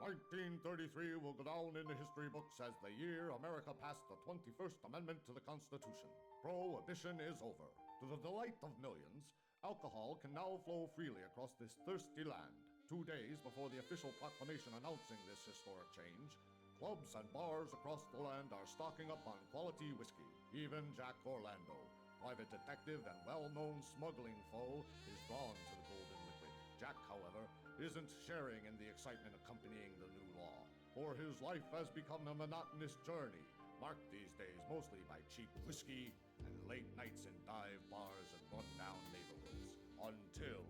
1933 will go down in the history books as the year America passed the 21st Amendment to the Constitution. Prohibition is over. To the delight of millions, alcohol can now flow freely across this thirsty land. 2 days before the official proclamation announcing this historic change, clubs and bars across the land are stocking up on quality whiskey. Even Jack Orlando, private detective and well-known smuggling foe, is drawn to the golden liquid. Jack, however, isn't sharing in the excitement accompanying the new law, for his life has become a monotonous journey, marked these days mostly by cheap whiskey and late nights in dive bars and run-down neighborhoods. Until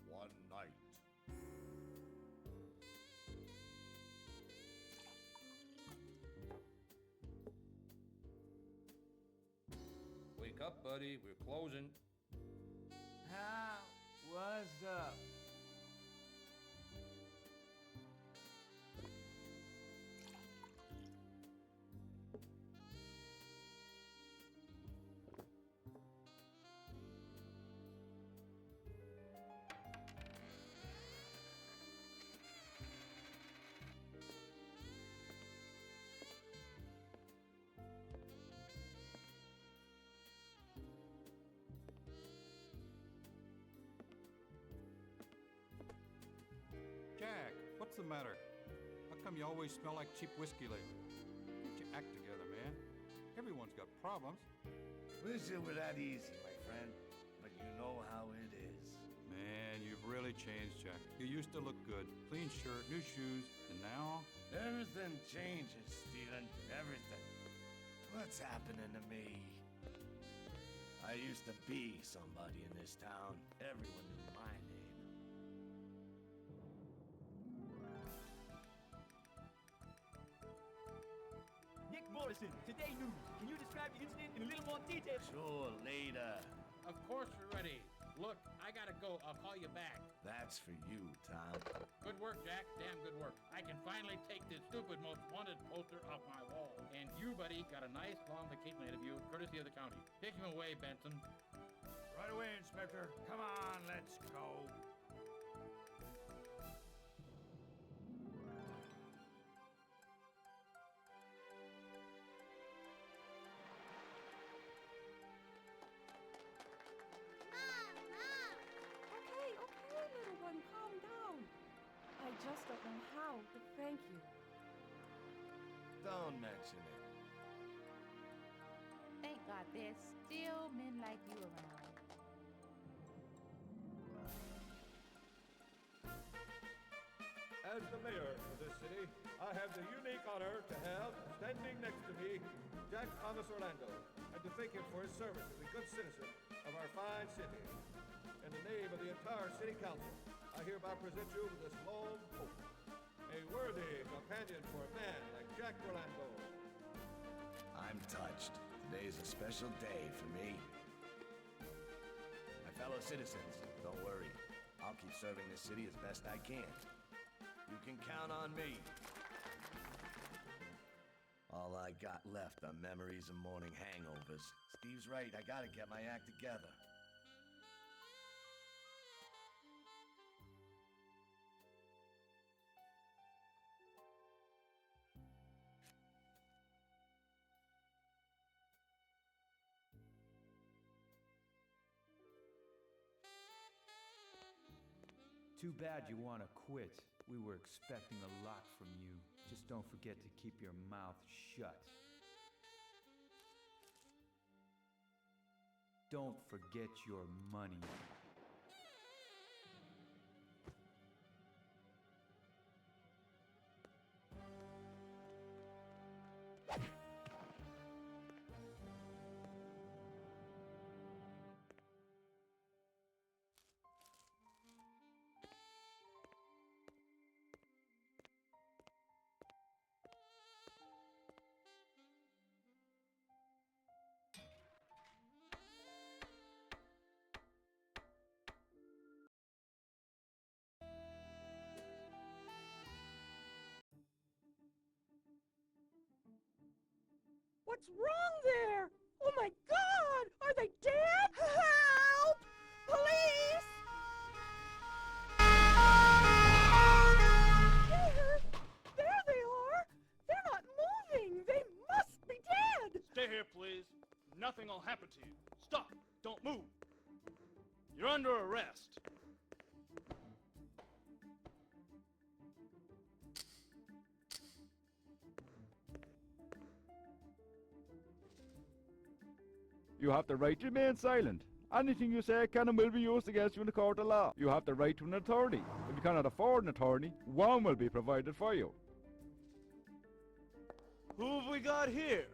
one night. Wake up, buddy. We're closing. What's up? Jack, what's the matter? How come you always smell like cheap whiskey lately? Get your act together, man. Everyone's got problems. Wish it were that easy, my friend. But you know how it is. Man, you've really changed, Jack. You used to look good. Clean shirt, new shoes, and now... Everything changes, Steven. Everything. What's happening to me? I used to be somebody in this town. Everyone knew my name. Nick Morrison, Today News. Can you describe the incident in a little more detail? Sure, later. Of course we're ready. Look, I gotta go. I'll call you back. That's for you, Tom. Good work, Jack. Damn good work. I can finally take this stupid most wanted poster off my wall. And you, buddy, got a nice long vacation ahead of you, courtesy of the county. Take him away, Benson. Right away, Inspector. Come on, let's go. Okay, little one, calm down. I just don't know how to thank you. Don't mention it. Thank God there's still men like you around. As the mayor of this city, I have the unique honor to have, standing next to me, Jack Thomas Orlando, and to thank him for his service as a good citizen of our fine city. In the name of the entire city council, I hereby present you with this lone hope, a worthy companion for a man like Jack Orlando. I'm touched. Today is a special day for me. My fellow citizens, don't worry. I'll keep serving this city as best I can. You can count on me. All I got left are memories and morning hangovers. Steve's right, I gotta get my act together. Too bad you want to quit. We were expecting a lot from you. Just don't forget to keep your mouth shut. Don't forget your money. What's wrong there? Oh my God! Are they dead? Help! Police! There! will happen to you. Stop. Don't move. You're under arrest. You have the right to remain silent. Anything you say can and will be used against you in the court of law. You have the right to an attorney. If you cannot afford an attorney, one will be provided for you. Who have we got here?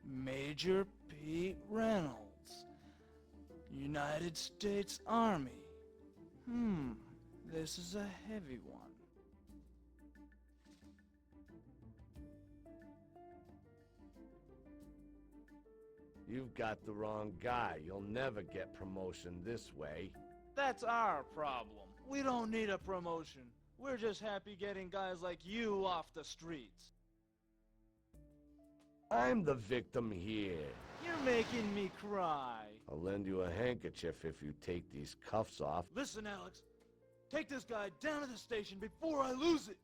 Major Pete Reynolds, United States Army. This is a heavy one. You've got the wrong guy. You'll never get promotion this way. That's our problem. We don't need a promotion. We're just happy getting guys like you off the streets. I'm the victim here. You're making me cry. I'll lend you a handkerchief if you take these cuffs off. Listen, Alex. Take this guy down to the station before I lose it.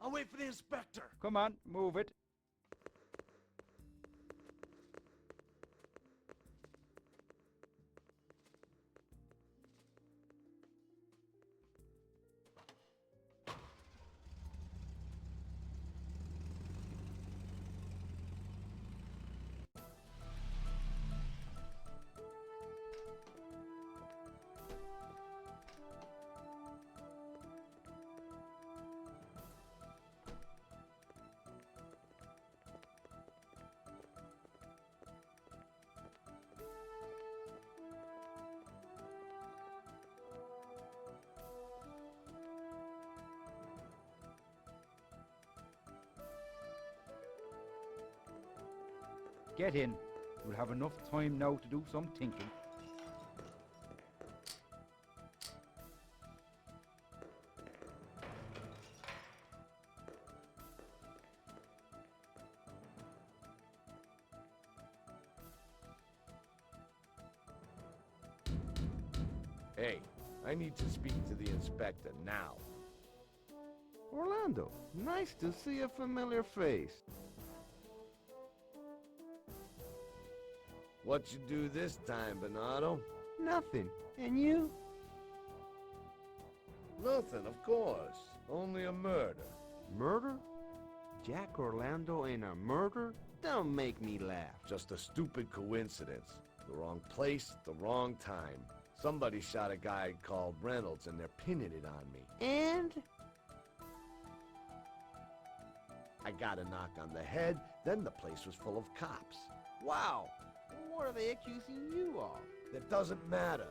I'll wait for the inspector. Come on, move it. Get in. You'll have enough time now to do some thinking. Hey, I need to speak to the inspector now. Orlando, nice to see a familiar face. What you do this time, Bernardo? Nothing. And you? Nothing, of course. Only a murder. Murder? Jack Orlando in a murder? Don't make me laugh. Just a stupid coincidence. The wrong place, the wrong time. Somebody shot a guy called Reynolds and they're pinning it on me. And? I got a knock on the head, then the place was full of cops. Wow. What are they accusing you of? That doesn't matter.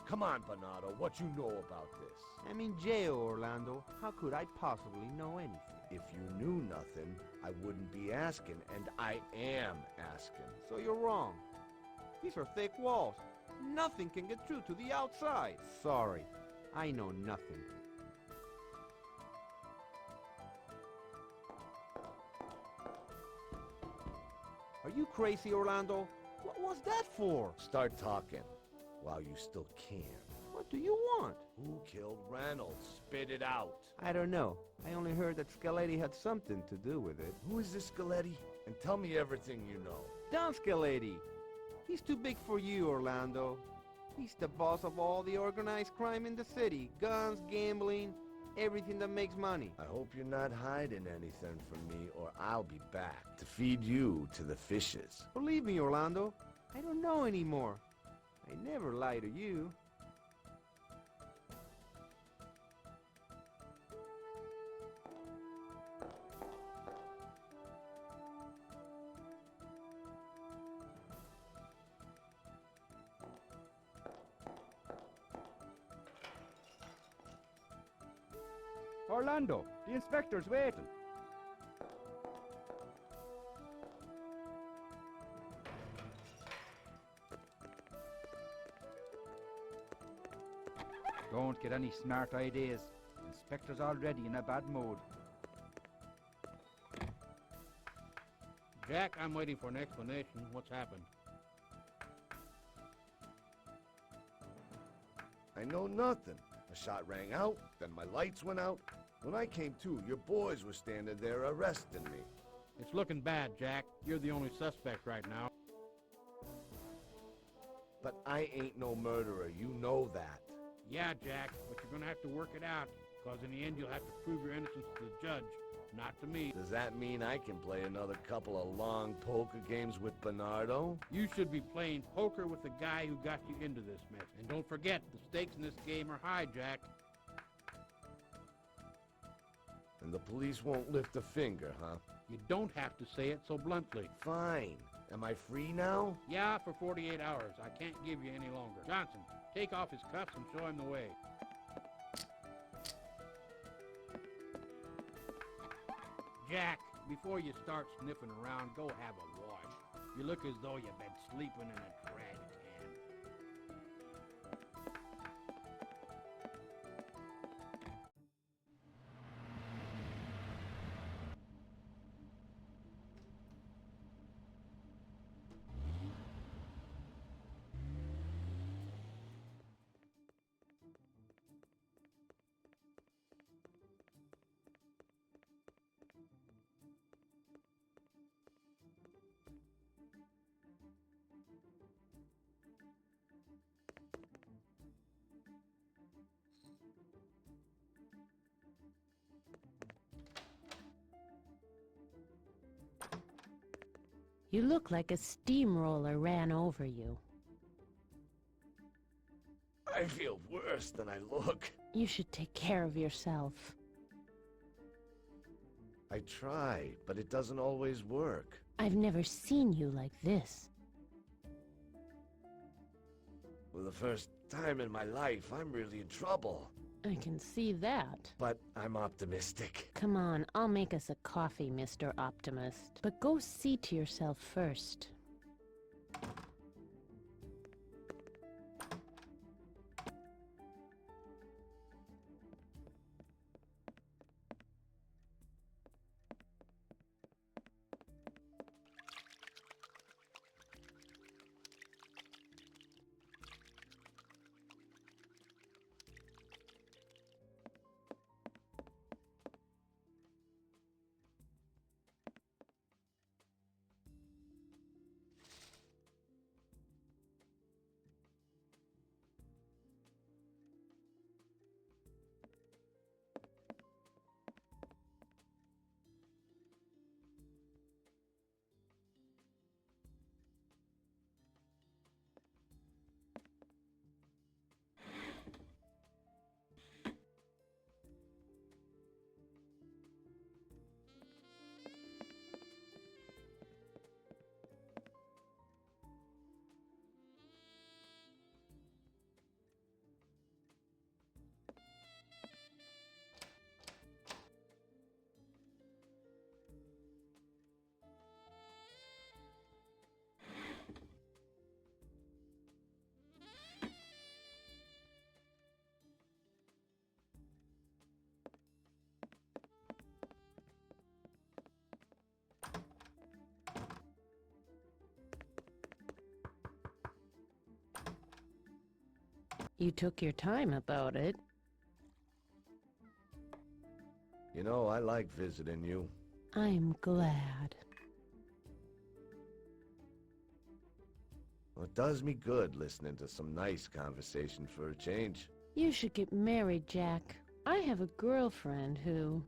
Come on, Bernardo, what you know about this? I'm in jail, Orlando. How could I possibly know anything? If you knew nothing, I wouldn't be asking, and I am asking. So you're wrong. These are thick walls. Nothing can get through to the outside. Sorry, I know nothing. Are you crazy, Orlando? What was that for? Start talking while you still can. What do you want? Who killed Reynolds? Spit it out. I don't know. I only heard that Scaletti had something to do with it. Who is this Scaletti? And tell me everything you know. Don Scaletti. He's too big for you, Orlando. He's the boss of all the organized crime in the city. Guns, gambling, everything that makes money. I hope you're not hiding anything from me, or I'll be back to feed you to the fishes. Believe me, Orlando, I don't know anymore. I never lie to you. Orlando, the inspector's waiting. Don't get any smart ideas. The inspector's already in a bad mood. Jack, I'm waiting for an explanation. What's happened? I know nothing. A shot rang out, then my lights went out. When I came to, your boys were standing there arresting me. It's looking bad, Jack. You're the only suspect right now. But I ain't no murderer, you know that. Yeah, Jack, but you're gonna have to work it out, because in the end you'll have to prove your innocence to the judge, not to me. Does that mean I can play another couple of long poker games with Bernardo? You should be playing poker with the guy who got you into this mess. And don't forget, the stakes in this game are high, Jack. And the police won't lift a finger, huh? You don't have to say it so bluntly. Fine. Am I free now? Yeah, for 48 hours. I can't give you any longer. Johnson, take off his cuffs and show him the way. Jack, before you start sniffing around, go have a wash. You look as though you've been sleeping in a trash can. You look like a steamroller ran over you. I feel worse than I look. You should take care of yourself. I try, but it doesn't always work. I've never seen you like this. For the first time in my life, I'm really in trouble. I can see that. But I'm optimistic. Come on, I'll make us a coffee, Mr. Optimist. But go see to yourself first. You took your time about it. You know, I like visiting you. I'm glad. Well, it does me good listening to some nice conversation for a change. You should get married, Jack. I have a girlfriend who...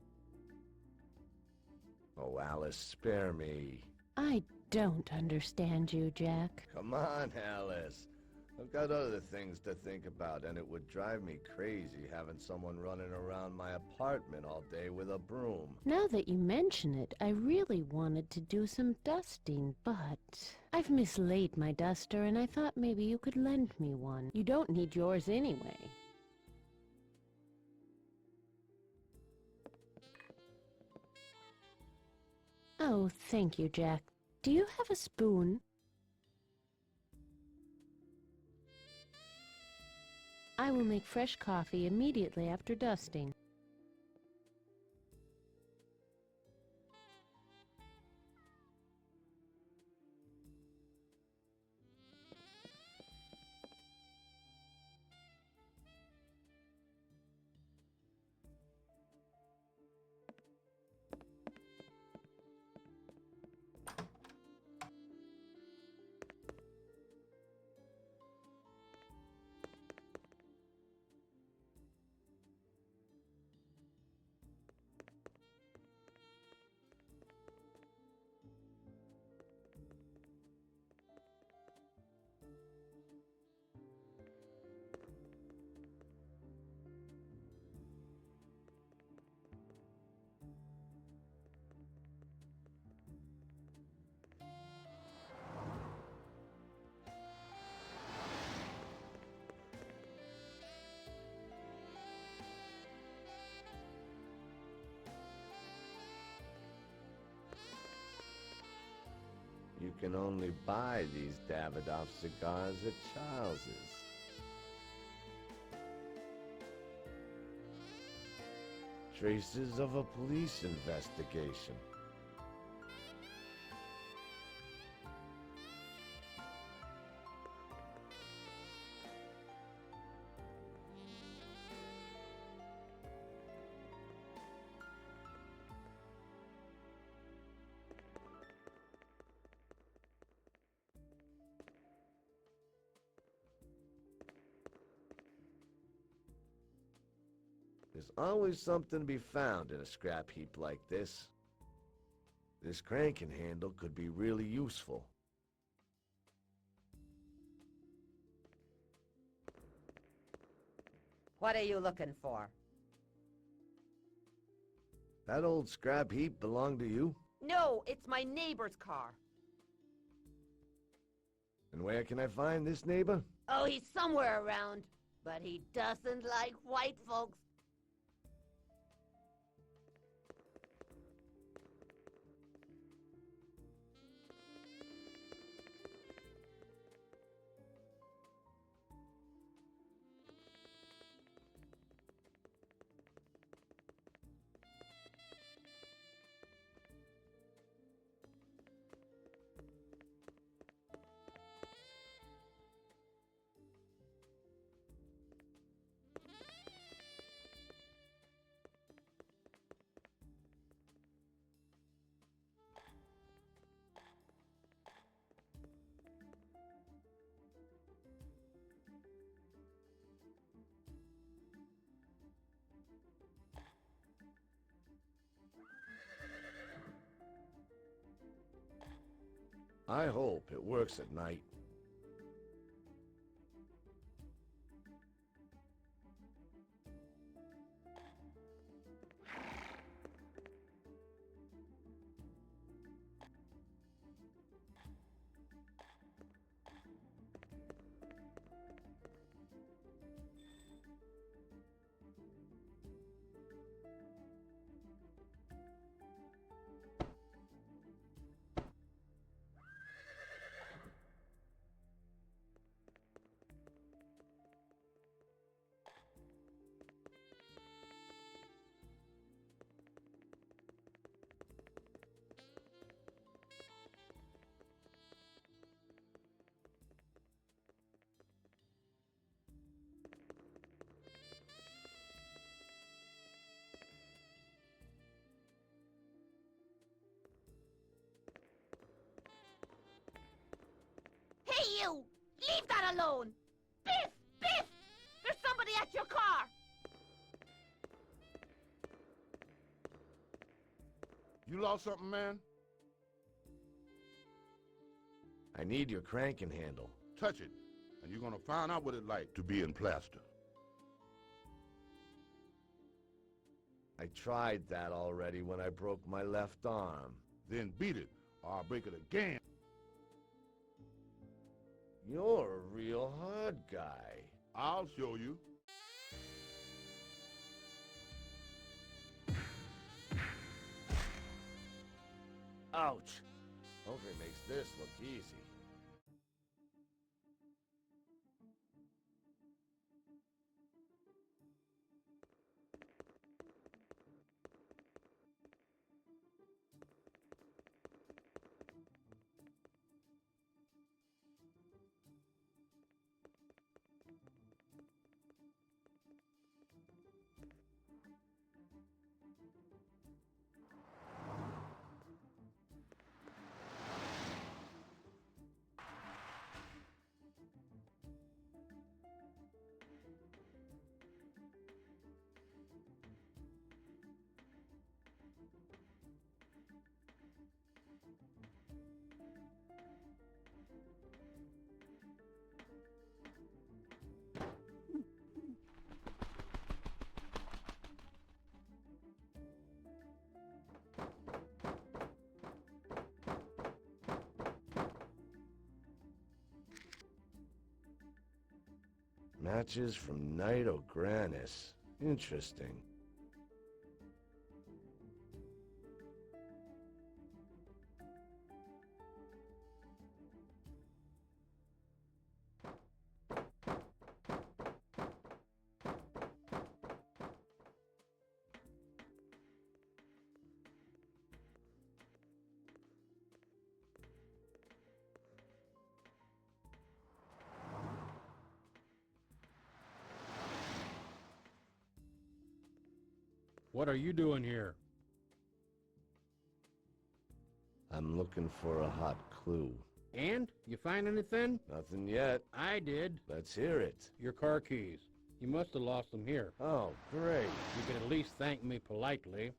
Oh, Alice, spare me. I don't understand you, Jack. Come on, Alice. I've got other things to think about, and it would drive me crazy having someone running around my apartment all day with a broom. Now that you mention it, I really wanted to do some dusting, but I've mislaid my duster, and I thought maybe you could lend me one. You don't need yours anyway. Oh, thank you, Jack. Do you have a spoon? I will make fresh coffee immediately after dusting. can only buy these Davidoff cigars at Charles's. Traces of a police investigation. There's always something to be found in a scrap heap like this. This cranking handle could be really useful. What are you looking for? That old scrap heap belong to you? No, it's my neighbor's car. And where can I find this neighbor? Oh, he's somewhere around, but he doesn't like white folks. I hope it works at night. Hey, you! Leave that alone! Biff! Biff! There's somebody at your car! You lost something, man? I need your cranking handle. Touch it, and you're gonna find out what it's like to be in plaster. I tried that already when I broke my left arm. Then beat it, or I'll break it again. You're a real hard guy. I'll show you. Ouch! Hopefully it makes this look easy. Matches from Night O'Granis. Interesting. What are you doing here? I'm looking for a hot clue. And? You find anything? Nothing yet. I did. Let's hear it. Your car keys. You must have lost them here. Oh, great. You can at least thank me politely.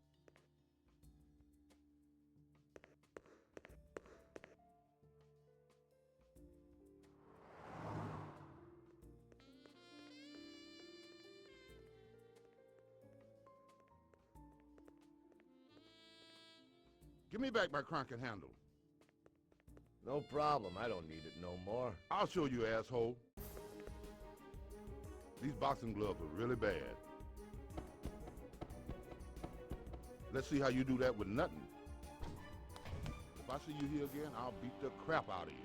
Give me back my crank and handle. No problem. I don't need it no more. I'll show you, asshole. These boxing gloves are really bad. Let's see how you do that with nothing. If I see you here again, I'll beat the crap out of you.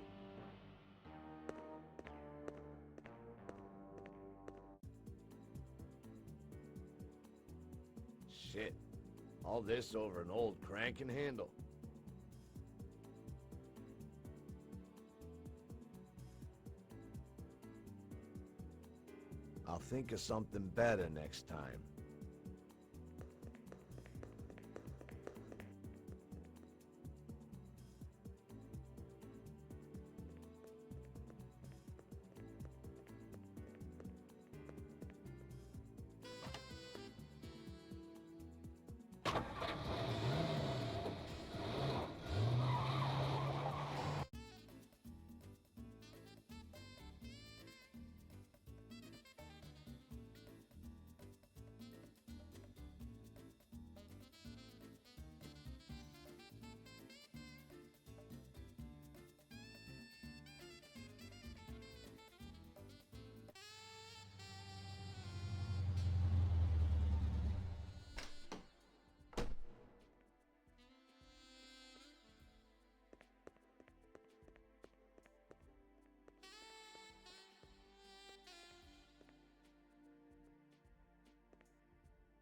Shit. All this over an old crank and handle. I'll think of something better next time.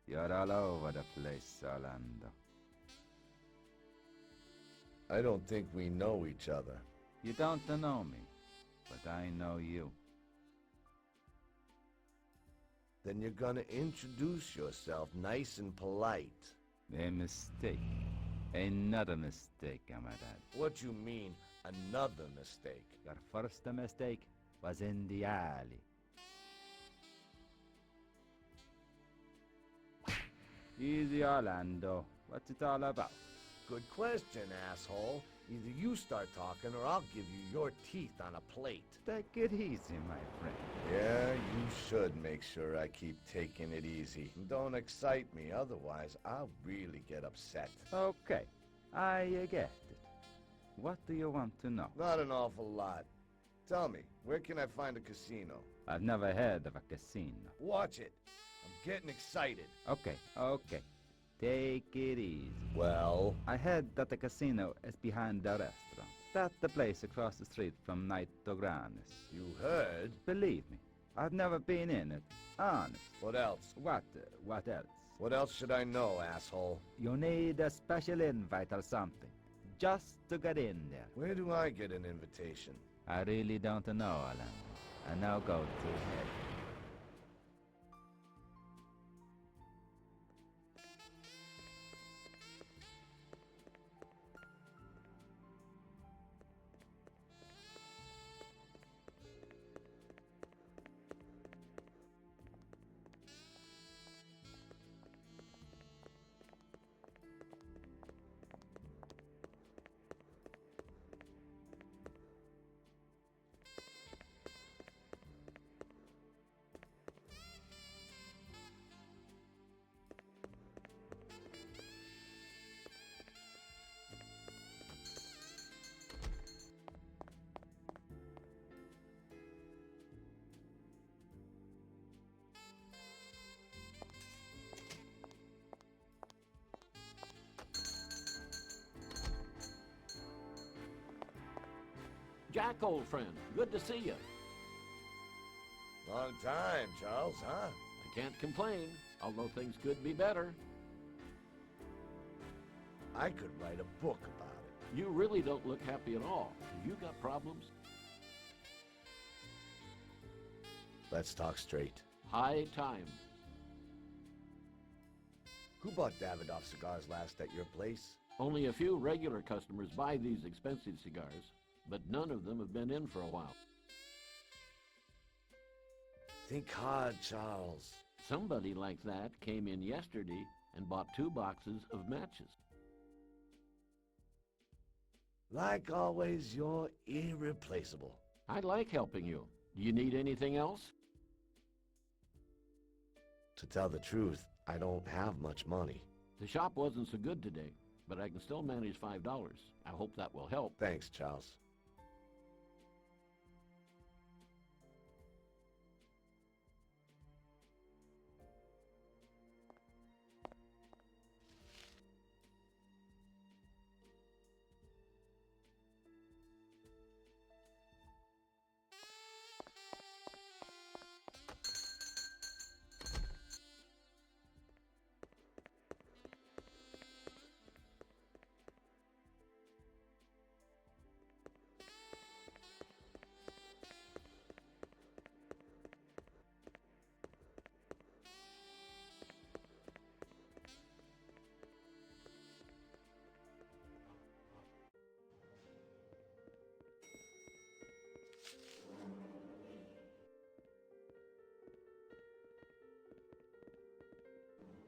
You're all over the place, Orlando. I don't think we know each other. You don't know me, but I know you. Then you're gonna introduce yourself nice and polite. A mistake. Another mistake, camarade. What you mean, another mistake? Your first mistake was in the alley. Easy, Orlando. What's it all about? Good question, asshole. Either you start talking or I'll give you your teeth on a plate. Take it easy, my friend. Yeah, you should make sure I keep taking it easy. Don't excite me, otherwise I'll really get upset. Okay, I get it. What do you want to know? Not an awful lot. Tell me, where can I find a casino? I've never heard of a casino. Watch it. I'm getting excited. Okay. Take it easy. Well? I heard that the casino is behind the restaurant. That's the place across the street from Nito Granis. You heard? Believe me, I've never been in it. Honest. What else? What else? What else should I know, asshole? You need a special invite or something. Just to get in there. Where do I get an invitation? I really don't know, Orlando. And now go to bed. Jack, old friend, good to see you. Long time, Charles, huh? I can't complain, although things could be better. I could write a book about it. You really don't look happy at all. Have you got problems? Let's talk straight. High time. Who bought Davidoff cigars last at your place? Only a few regular customers buy these expensive cigars, but none of them have been in for a while. Think hard, Charles. Somebody like that came in yesterday and bought 2 boxes of matches. Like always, you're irreplaceable. I like helping you. Do you need anything else? To tell the truth, I don't have much money. The shop wasn't so good today, but I can still manage $5. I hope that will help. Thanks, Charles.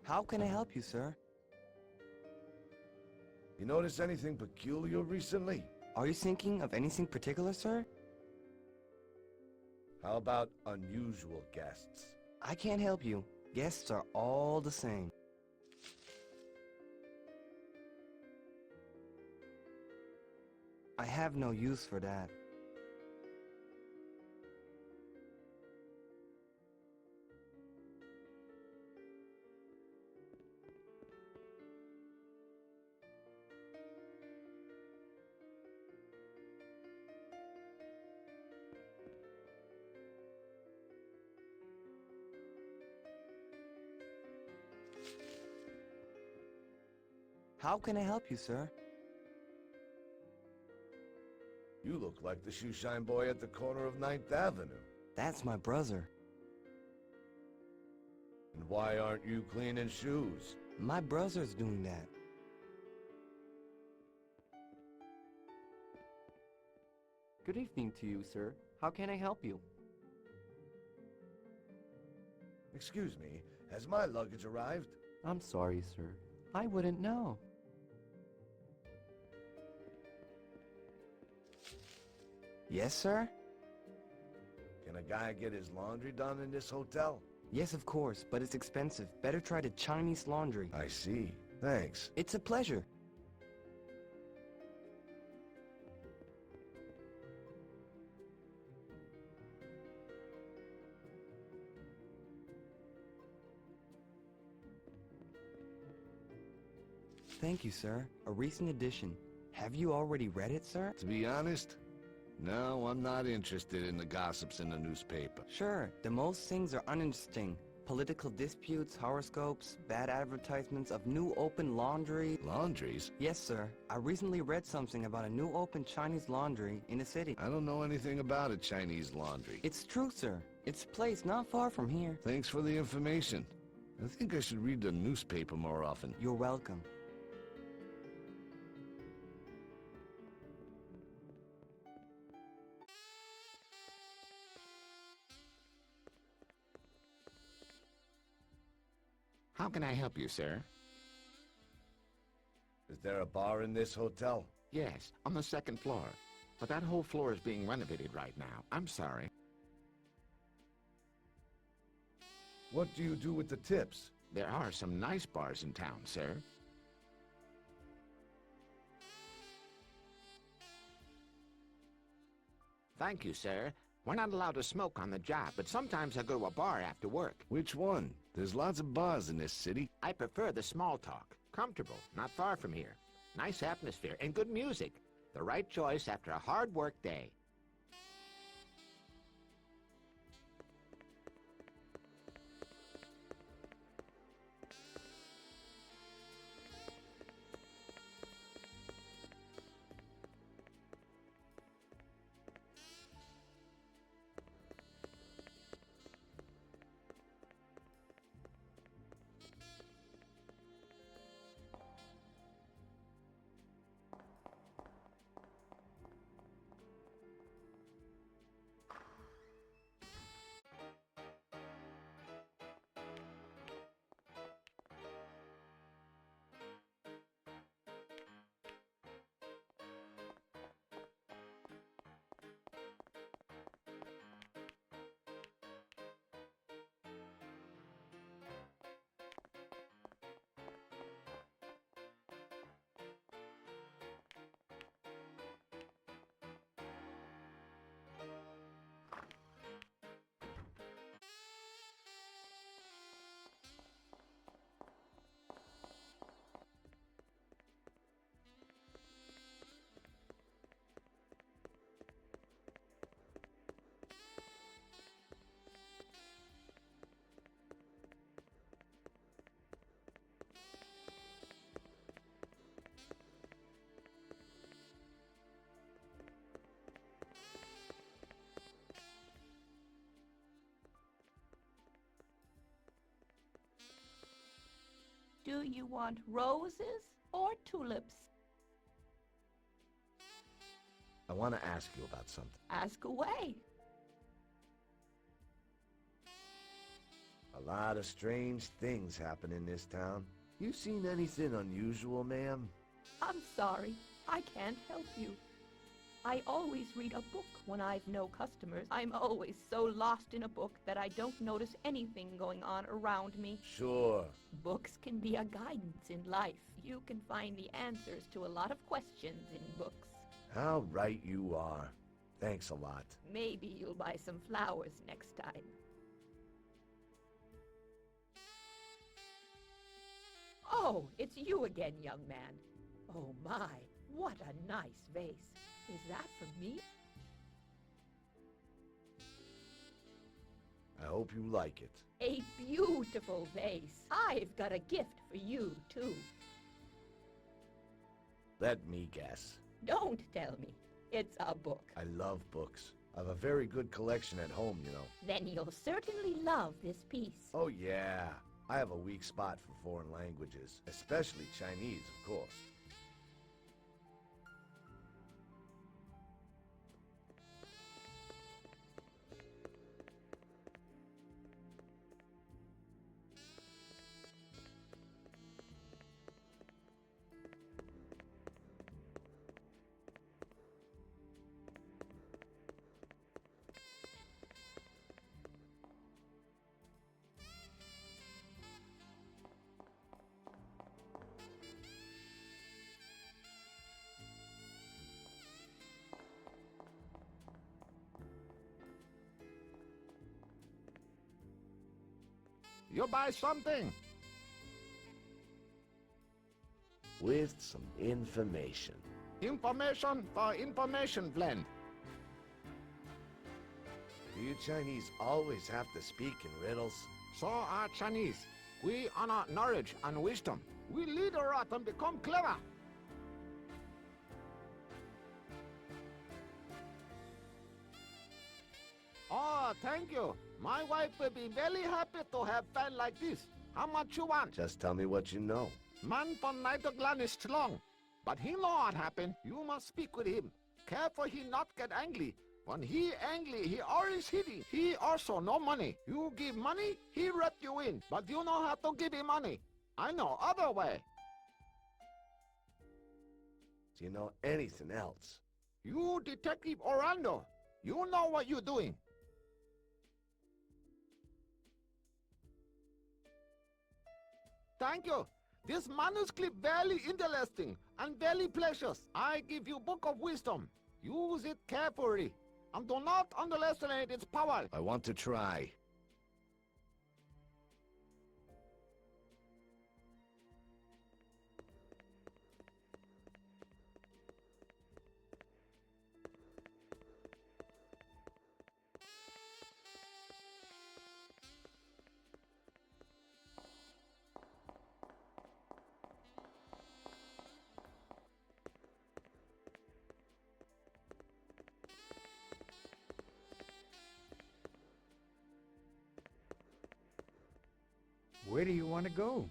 How can I help you, sir? You notice anything peculiar recently? Are you thinking of anything particular, sir? How about unusual guests? I can't help you. Guests are all the same. I have no use for that. How can I help you, sir? You look like the shoeshine boy at the corner of 9th Avenue. That's my brother. And why aren't you cleaning shoes? My brother's doing that. Good evening to you, sir. How can I help you? Excuse me, has my luggage arrived? I'm sorry, sir. I wouldn't know. Yes, sir? Can a guy get his laundry done in this hotel? Yes, of course, but it's expensive. Better try the Chinese laundry. I see. Thanks. It's a pleasure. Thank you, sir. A recent edition. Have you already read it, sir? To be honest, no, I'm not interested in the gossips in the newspaper. Sure, the most things are uninteresting. Political disputes, horoscopes, bad advertisements of new open laundry. Laundries? Yes, sir. I recently read something about a new open Chinese laundry in the city. I don't know anything about a Chinese laundry. It's true, sir. It's a place not far from here. Thanks for the information. I think I should read the newspaper more often. You're welcome. How can I help you, sir? Is there a bar in this hotel? Yes, on the 2nd floor. But that whole floor is being renovated right now. I'm sorry. What do you do with the tips? There are some nice bars in town, sir. Thank you, sir. We're not allowed to smoke on the job, but sometimes I go to a bar after work. Which one? There's lots of bars in this city. I prefer the small talk. Comfortable, not far from here. Nice atmosphere and good music. The right choice after a hard work day. Do you want roses or tulips? I want to ask you about something. Ask away. A lot of strange things happen in this town. You seen anything unusual, ma'am? I'm sorry. I can't help you. I always read a book when I've no customers. I'm always so lost in a book that I don't notice anything going on around me. Sure. Books can be a guidance in life. You can find the answers to a lot of questions in books. How right you are. Thanks a lot. Maybe you'll buy some flowers next time. Oh, it's you again, young man. Oh my, what a nice vase. Is that for me? I hope you like it. A beautiful vase. I've got a gift for you, too. Let me guess. Don't tell me. It's a book. I love books. I have a very good collection at home, you know. Then you'll certainly love this piece. Oh, yeah. I have a weak spot for foreign languages, especially Chinese, of course. You buy something? With some information. Information for information blend. Do you Chinese always have to speak in riddles? So are Chinese. We honor knowledge and wisdom. We lead a rat and become clever. Oh, thank you. My wife will be very happy to have fan like this. How much you want? Just tell me what you know. Man from Nightingale is strong, but he know what happened. You must speak with him. Careful he not get angry. When he angry, he always hitting. He also no money. You give money, he let you in. But you know how to give him money. I know other way. Do you know anything else? You Detective Orlando. You know what you're doing. Thank you. This manuscript very interesting and very precious. I give you Book of Wisdom. Use it carefully and do not underestimate its power. I want to try. Where do you want to go?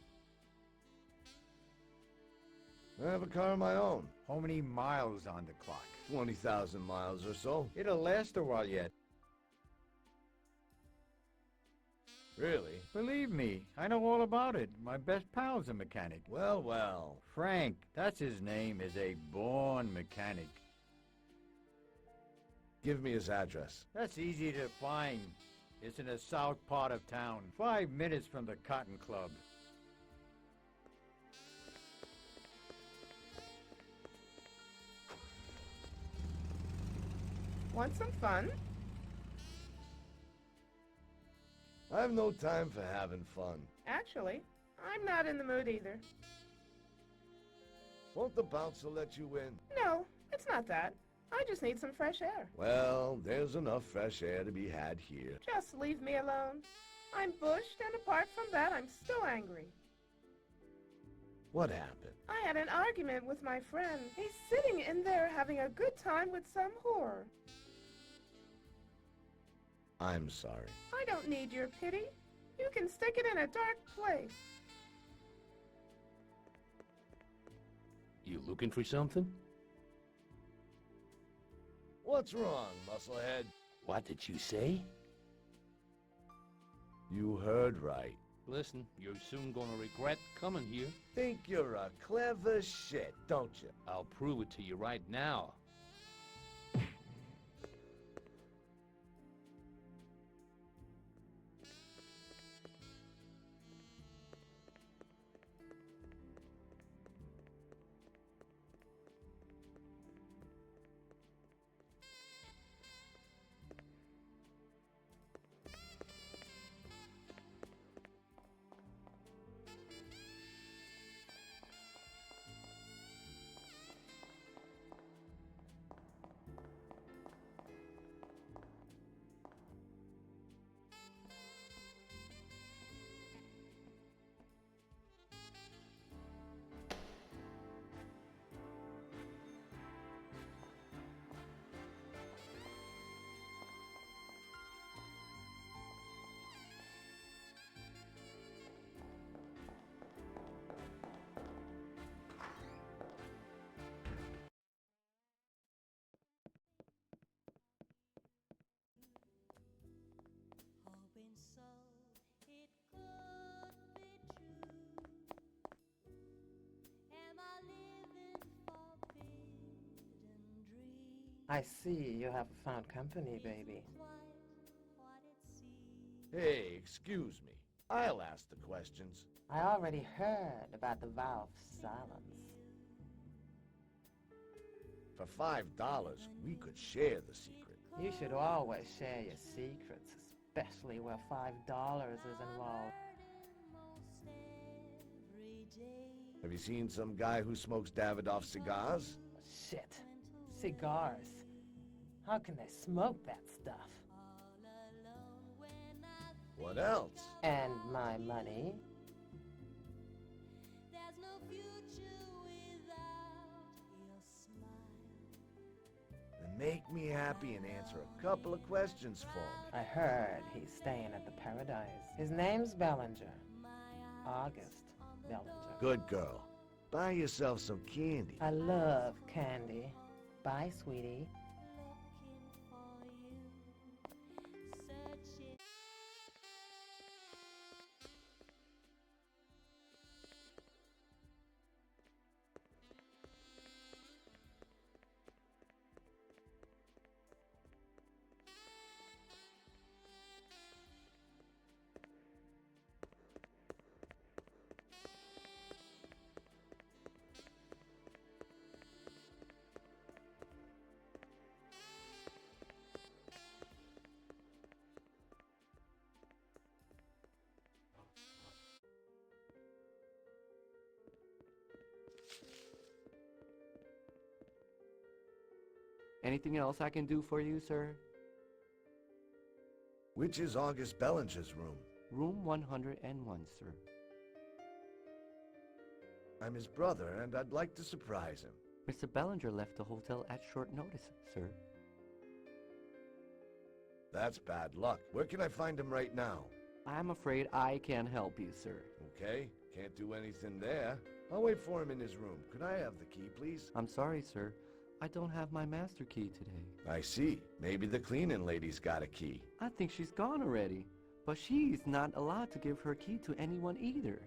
I have a car of my own. How many miles on the clock? 20,000 miles or so. It'll last a while yet. Really? Believe me, I know all about it. My best pal's a mechanic. Well, well. Frank, that's his name, is a born mechanic. Give me his address. That's easy to find. It's in the south part of town, 5 minutes from the Cotton Club. Want some fun? I have no time for having fun. Actually, I'm not in the mood either. Won't the bouncer let you in? No, it's not that. I just need some fresh air. Well, there's enough fresh air to be had here. Just leave me alone. I'm bushed, and apart from that, I'm still angry. What happened? I had an argument with my friend. He's sitting in there having a good time with some whore. I'm sorry. I don't need your pity. You can stick it in a dark place. You looking for something? What's wrong, musclehead? What did you say? You heard right. Listen, you're soon gonna regret coming here. Think you're a clever shit, don't you? I'll prove it to you right now. I see you have found company, baby. Hey, excuse me. I'll ask the questions. I already heard about the vow of silence. For $5, we could share the secret. You should always share your secrets, especially where $5 is involved. Have you seen some guy who smokes Davidoff cigars? Shit. Cigars. How can they smoke that stuff? What else? And my money? Then make me happy and answer a couple of questions for me. I heard he's staying at the Paradise. His name's Bellinger. August Bellinger. Good girl. Buy yourself some candy. I love candy. Bye, sweetie. Anything else I can do for you, sir? Which is August Bellinger's room? Room 101, sir. I'm his brother, and I'd like to surprise him. Mr. Bellinger left the hotel at short notice, sir. That's bad luck. Where can I find him right now? I'm afraid I can't help you, sir. Okay, can't do anything there. I'll wait for him in his room. Could I have the key, please? I'm sorry, sir. I don't have my master key today. I see. Maybe the cleaning lady's got a key. I think she's gone already. But she's not allowed to give her key to anyone either.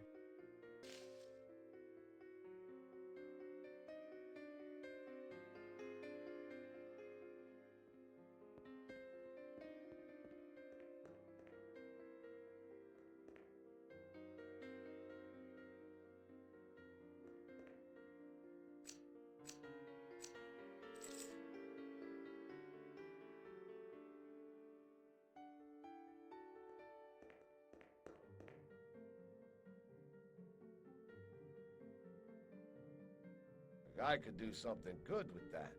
I could do something good with that.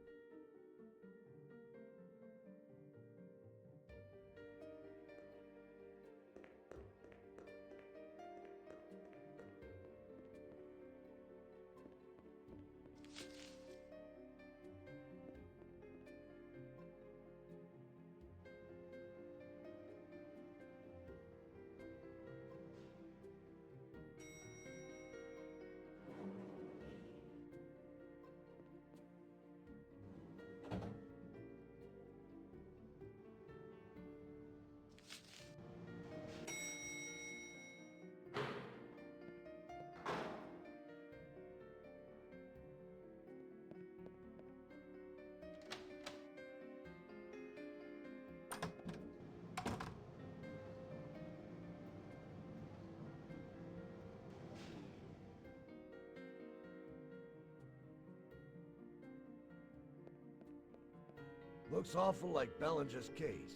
Looks awful like Bellinger's case.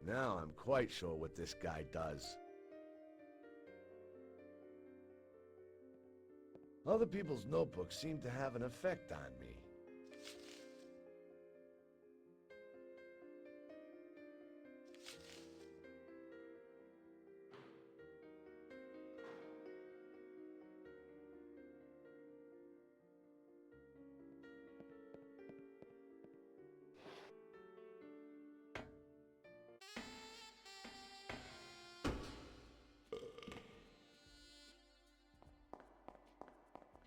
Now I'm quite sure what this guy does. Other people's notebooks seem to have an effect on me.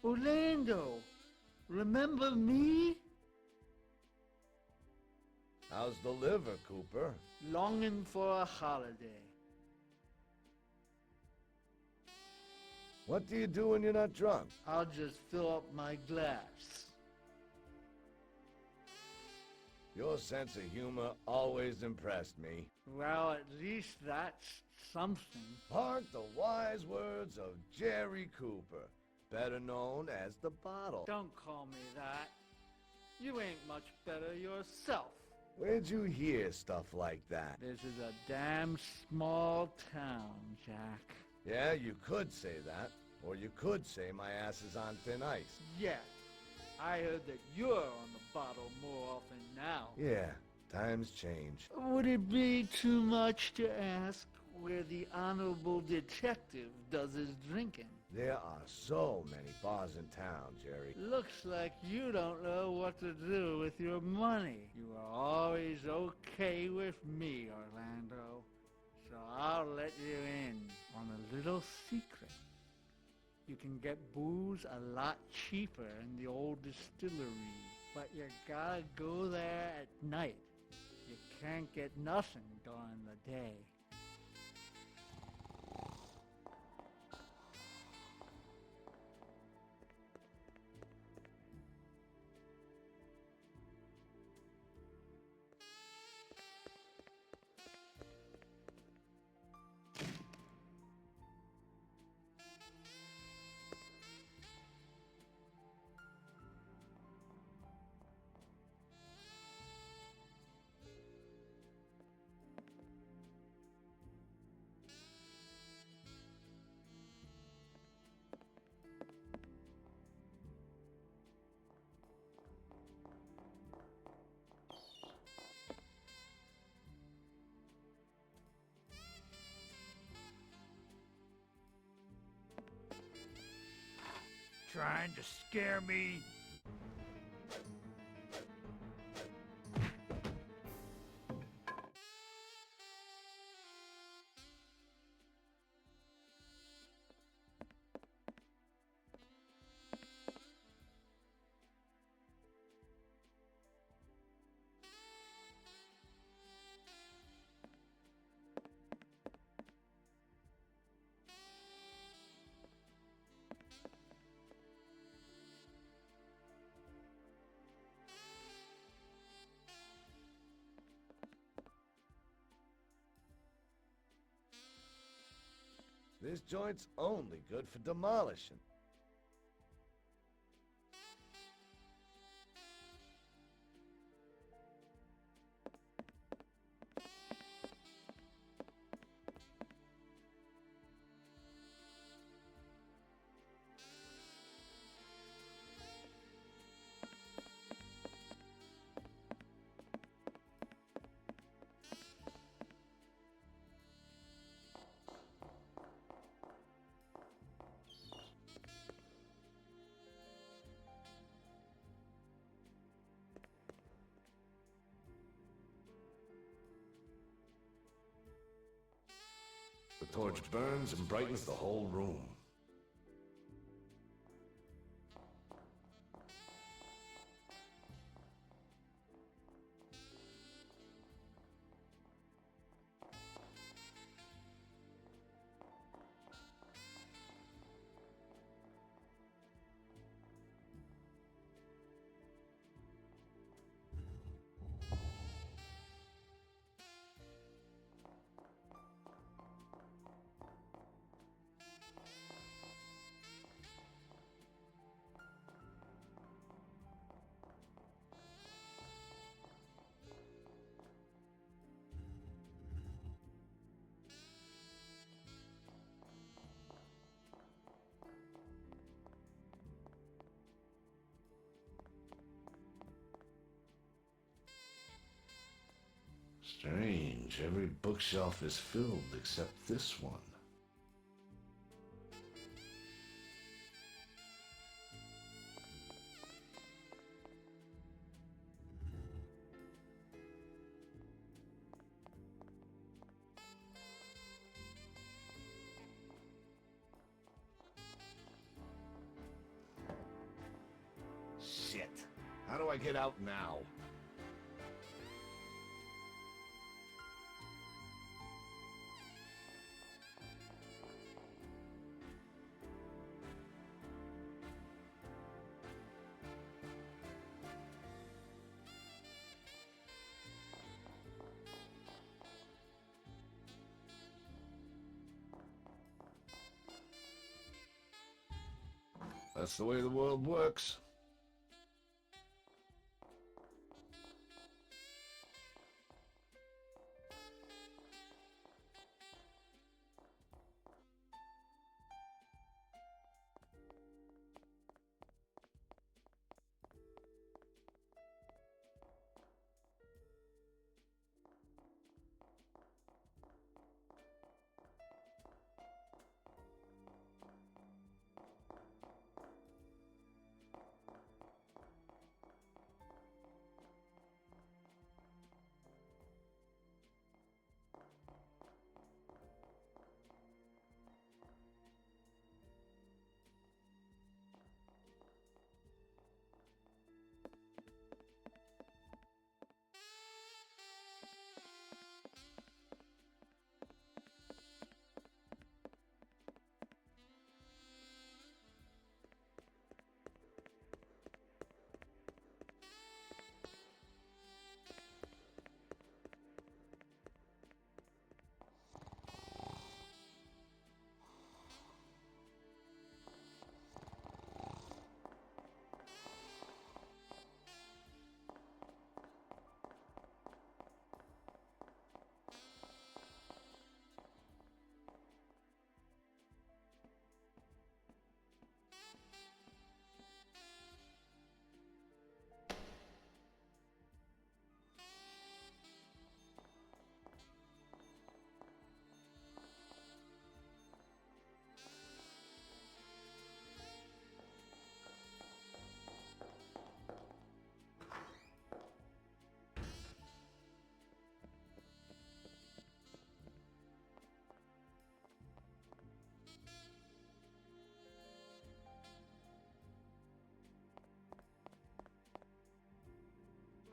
Orlando, remember me? How's the liver, Cooper? Longing for a holiday. What do you do when you're not drunk? I'll just fill up my glass. Your sense of humor always impressed me. Well, at least that's something. Hark the wise words of Jerry Cooper, better known as the Bottle. Don't call me that. You ain't much better yourself. Where'd you hear stuff like that? This is a damn small town, Jack. Yeah, you could say that. Or you could say my ass is on thin ice. Yeah, I heard that you're on the bottle more often now. Yeah, times change. Would it be too much to ask where the honorable detective does his drinking? There are so many bars in town, Jerry. Looks like you don't know what to do with your money. You are always okay with me, Orlando. So I'll let you in on a little secret. You can get booze a lot cheaper in the old distillery, but you gotta go there at night. You can't get nothing during the day. Trying to scare me? This joint's only good for demolishing. The torch burns and brightens the whole room. Strange. Every bookshelf is filled except this one. Shit. How do I get out now? That's the way the world works.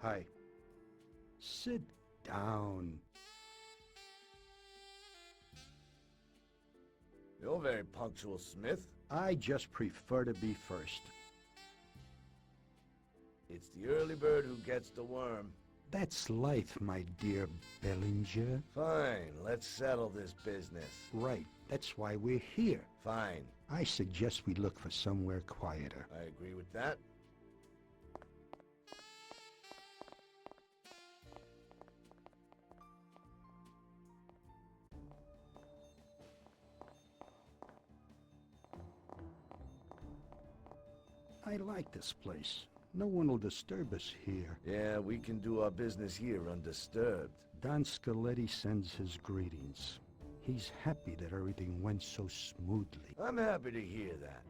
Hi. Sit down. You're very punctual, Smith. I just prefer to be first. It's the early bird who gets the worm. That's life, my dear Bellinger. Fine, let's settle this business. Right, that's why we're here. Fine. I suggest we look for somewhere quieter. I agree with that. I like this place. No one will disturb us here. Yeah, we can do our business here undisturbed. Don Scaletti sends his greetings. He's happy that everything went so smoothly. I'm happy to hear that.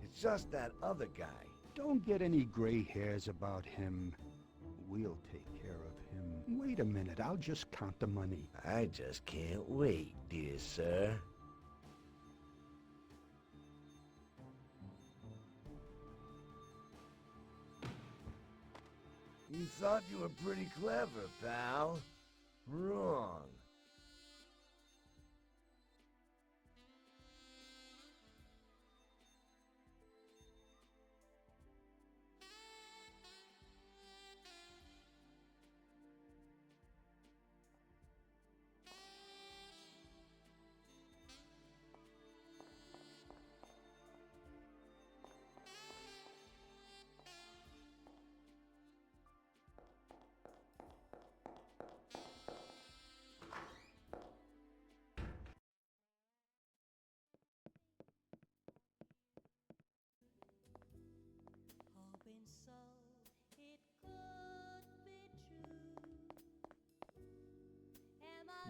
It's just that other guy. Don't get any gray hairs about him. We'll take care of him. Wait a minute, I'll just count the money. I just can't wait, dear sir. You thought you were pretty clever, pal. Wrong.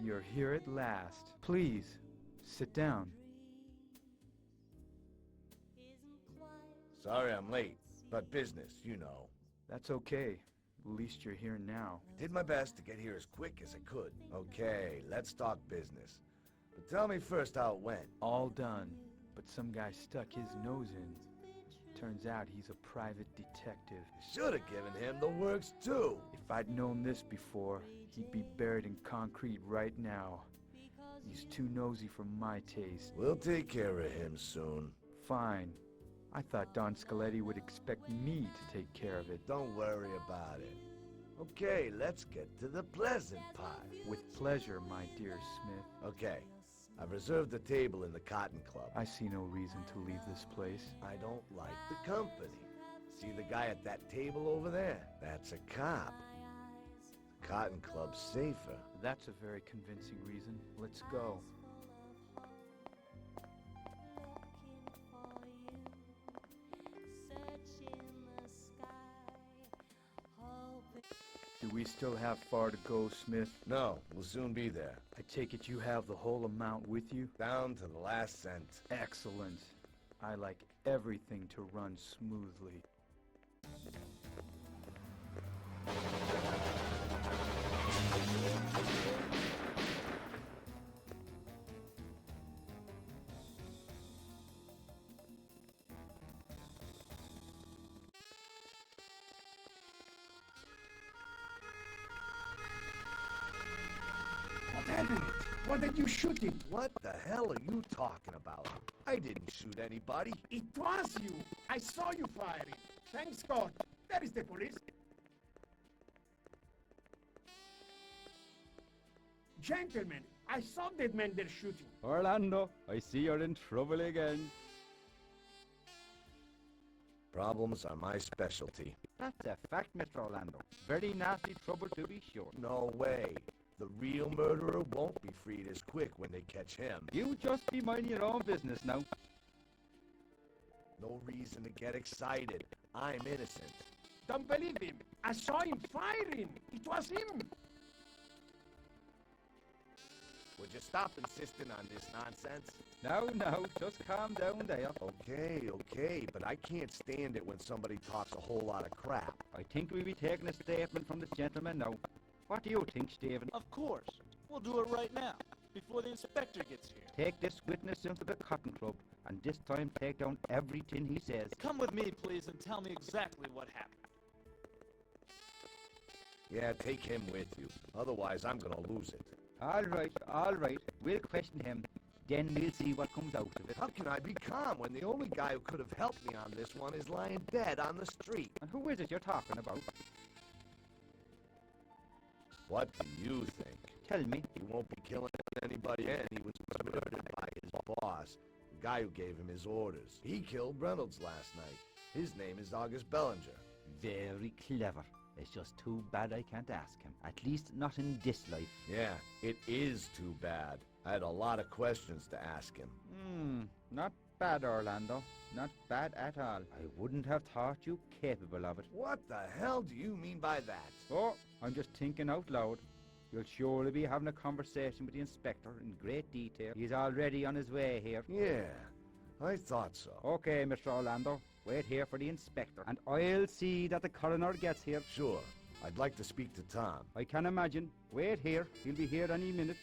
You're here at last. Please, sit down. Sorry I'm late, but business, you know. That's okay. At least you're here now. I did my best to get here as quick as I could. Okay, let's talk business. But tell me first how it went. All done, but some guy stuck his nose in. Turns out he's a private detective. Should have given him the works too. If I'd known this before, he'd be buried in concrete right now. He's too nosy for my taste. We'll take care of him soon. Fine. I thought Don Scaletti would expect me to take care of it. Don't worry about it. Okay, let's get to the pleasant part. With pleasure, my dear Smith. Okay, I've reserved a table in the Cotton Club. I see no reason to leave this place. I don't like the company. See the guy at that table over there? That's a cop. The Cotton Club's safer. That's a very convincing reason. Let's go. Do we still have far to go, Smith? No, we'll soon be there. I take it you have the whole amount with you? Down to the last cent. Excellent. I like everything to run smoothly. Why did you shoot him? What the hell are you talking about? I didn't shoot anybody. It was you. I saw you firing. Thanks God. There is the police. Gentlemen, I saw that man there shooting. Orlando, I see you're in trouble again. Problems are my specialty. That's a fact, Mr. Orlando. Very nasty trouble to be sure. No way. The real murderer won't be freed as quick when they catch him. You just be minding your own business now. No reason to get excited. I'm innocent. Don't believe him. I saw him firing. It was him. Would you stop insisting on this nonsense? No, just calm down there. Okay, but I can't stand it when somebody talks a whole lot of crap. I think we'll be taking a statement from this gentleman now. What do you think, Stephen? Of course. We'll do it right now, before the inspector gets here. Take this witness into the Cotton Club, and this time take down everything he says. Come with me, please, and tell me exactly what happened. Yeah, take him with you. Otherwise, I'm gonna lose it. All right. We'll question him. Then we'll see what comes out of it. How can I be calm when the only guy who could have helped me on this one is lying dead on the street? And who is it you're talking about? What do you think? Tell me. He won't be killing anybody, and he was murdered by his boss, the guy who gave him his orders. He killed Reynolds last night. His name is August Bellinger. Very clever. It's just too bad I can't ask him. At least not in this life. Yeah, it is too bad. I had a lot of questions to ask him. Not bad, Orlando. Not bad at all. I wouldn't have thought you capable of it. What the hell do you mean by that? Oh, I'm just thinking out loud. You'll surely be having a conversation with the inspector in great detail. He's already on his way here. Yeah, I thought so. Okay, Mr. Orlando. Wait here for the inspector, and I'll see that the coroner gets here. Sure. I'd like to speak to Tom. I can imagine. Wait here. He'll be here any minute.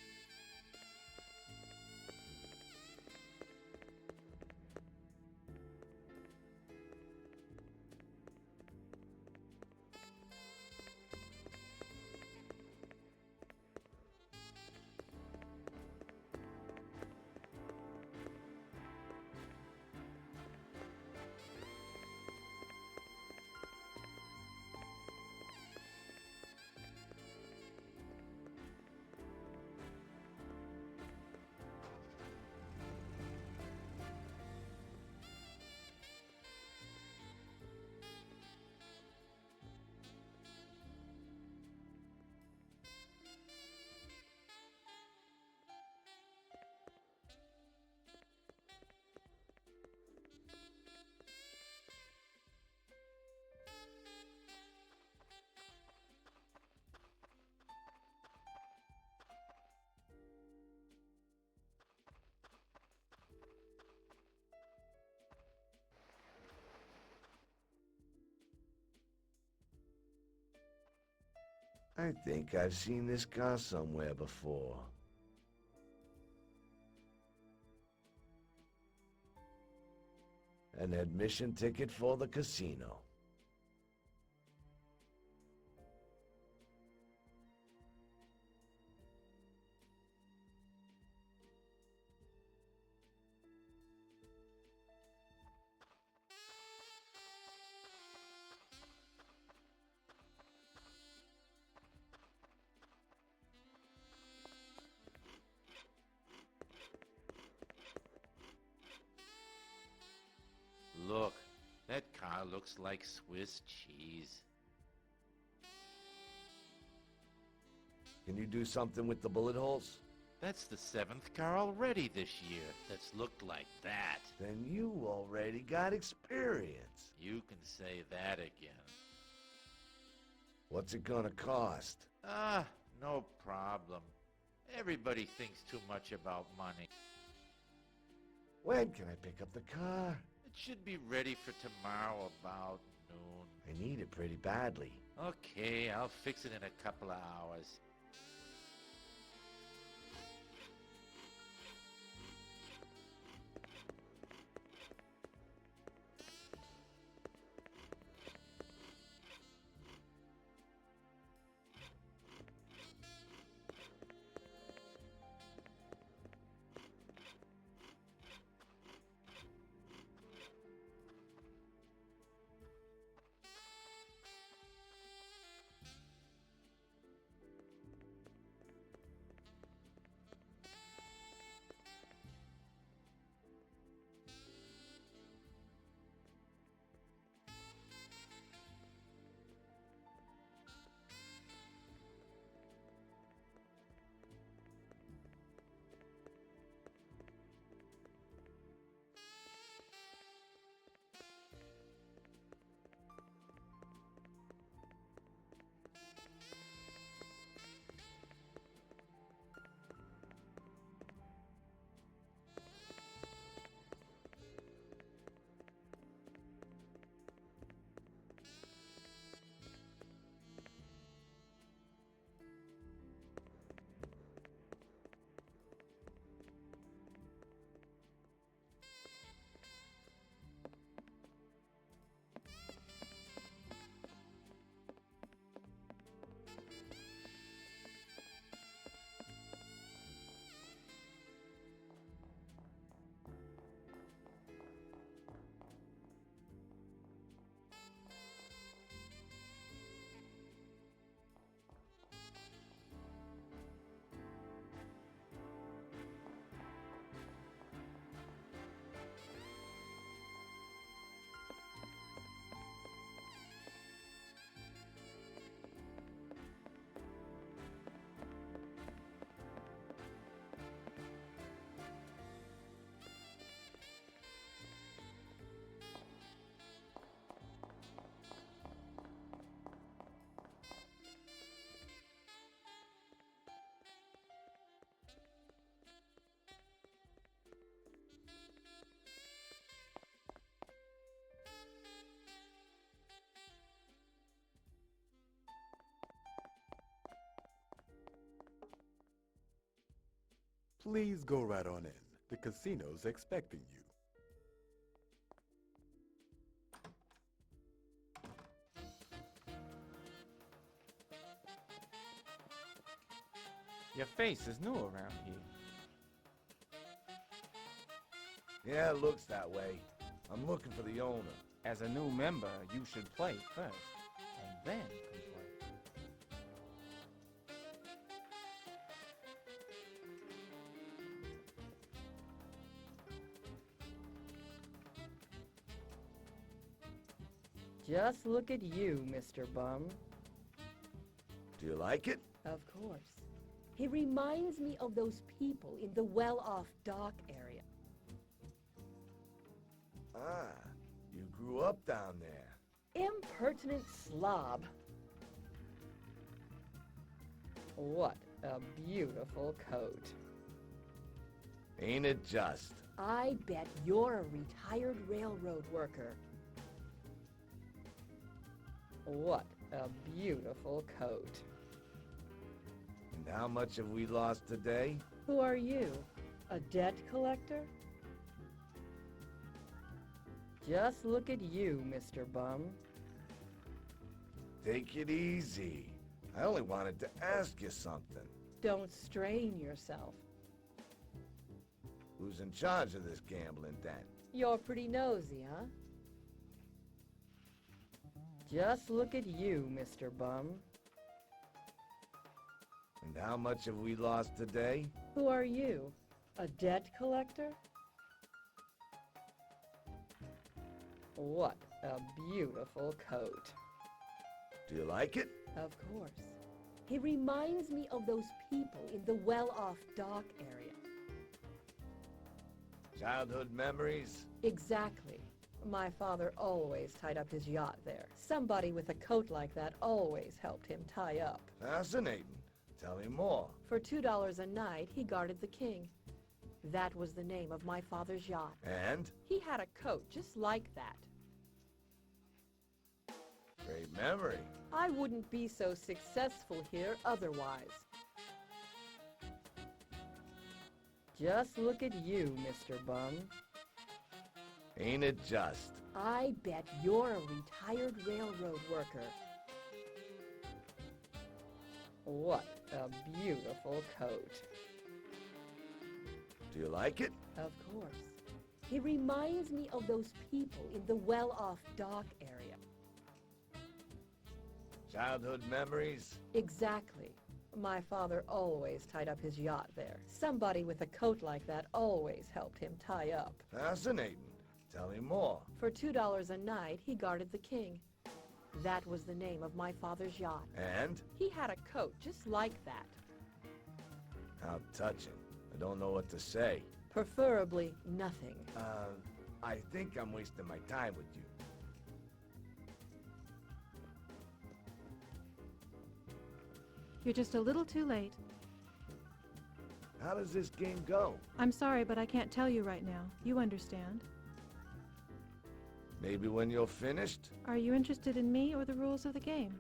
I think I've seen this car somewhere before. An admission ticket for the casino. Look, that car looks like Swiss cheese. Can you do something with the bullet holes? That's the 7th car already this year that's looked like that. Then you already got experience. You can say that again. What's it gonna cost? Ah, no problem. Everybody thinks too much about money. When can I pick up the car? It should be ready for tomorrow about noon. I need it pretty badly. Okay, I'll fix it in a couple of hours. Please go right on in. The casino's expecting you. Your face is new around here. Yeah, it looks that way. I'm looking for the owner. As a new member, you should play first, and then complain. Just look at you, Mr. Bum. Do you like it? Of course. He reminds me of those people in the well-off dock area. Ah, you grew up down there. Impertinent slob. What a beautiful coat. Ain't it just? I bet you're a retired railroad worker. What a beautiful coat. how much have we lost today? Who are you? A debt collector? Just look at you, Mr. Bum. Take it easy. I only wanted to ask you something. Don't strain yourself. Who's in charge of this gambling den? You're pretty nosy, huh? Just look at you, Mr. Bum. And how much have we lost today? Who are you? A debt collector? What a beautiful coat. Do you like it? Of course. He reminds me of those people in the well-off dock area. Childhood memories? Exactly. My father always tied up his yacht there. Somebody with a coat like that always helped him tie up. Fascinating. Tell me more. For $2 a night, he guarded the king. That was the name of my father's yacht. And? He had a coat just like that. Great memory. I wouldn't be so successful here otherwise. Just look at you, Mr. Bum. Ain't it just? I bet you're a retired railroad worker. What a beautiful coat. Do you like it? Of course. He reminds me of those people in the well-off dock area. Childhood memories? Exactly. My father always tied up his yacht there. Somebody with a coat like that always helped him tie up. Fascinating. Tell me more. For $2 a night, he guarded the king. That was the name of my father's yacht. And? He had a coat just like that. How touching. I don't know what to say. Preferably nothing. I think I'm wasting my time with you. You're just a little too late. How does this game go? I'm sorry, but I can't tell you right now. You understand. Maybe when you're finished? Are you interested in me or the rules of the game?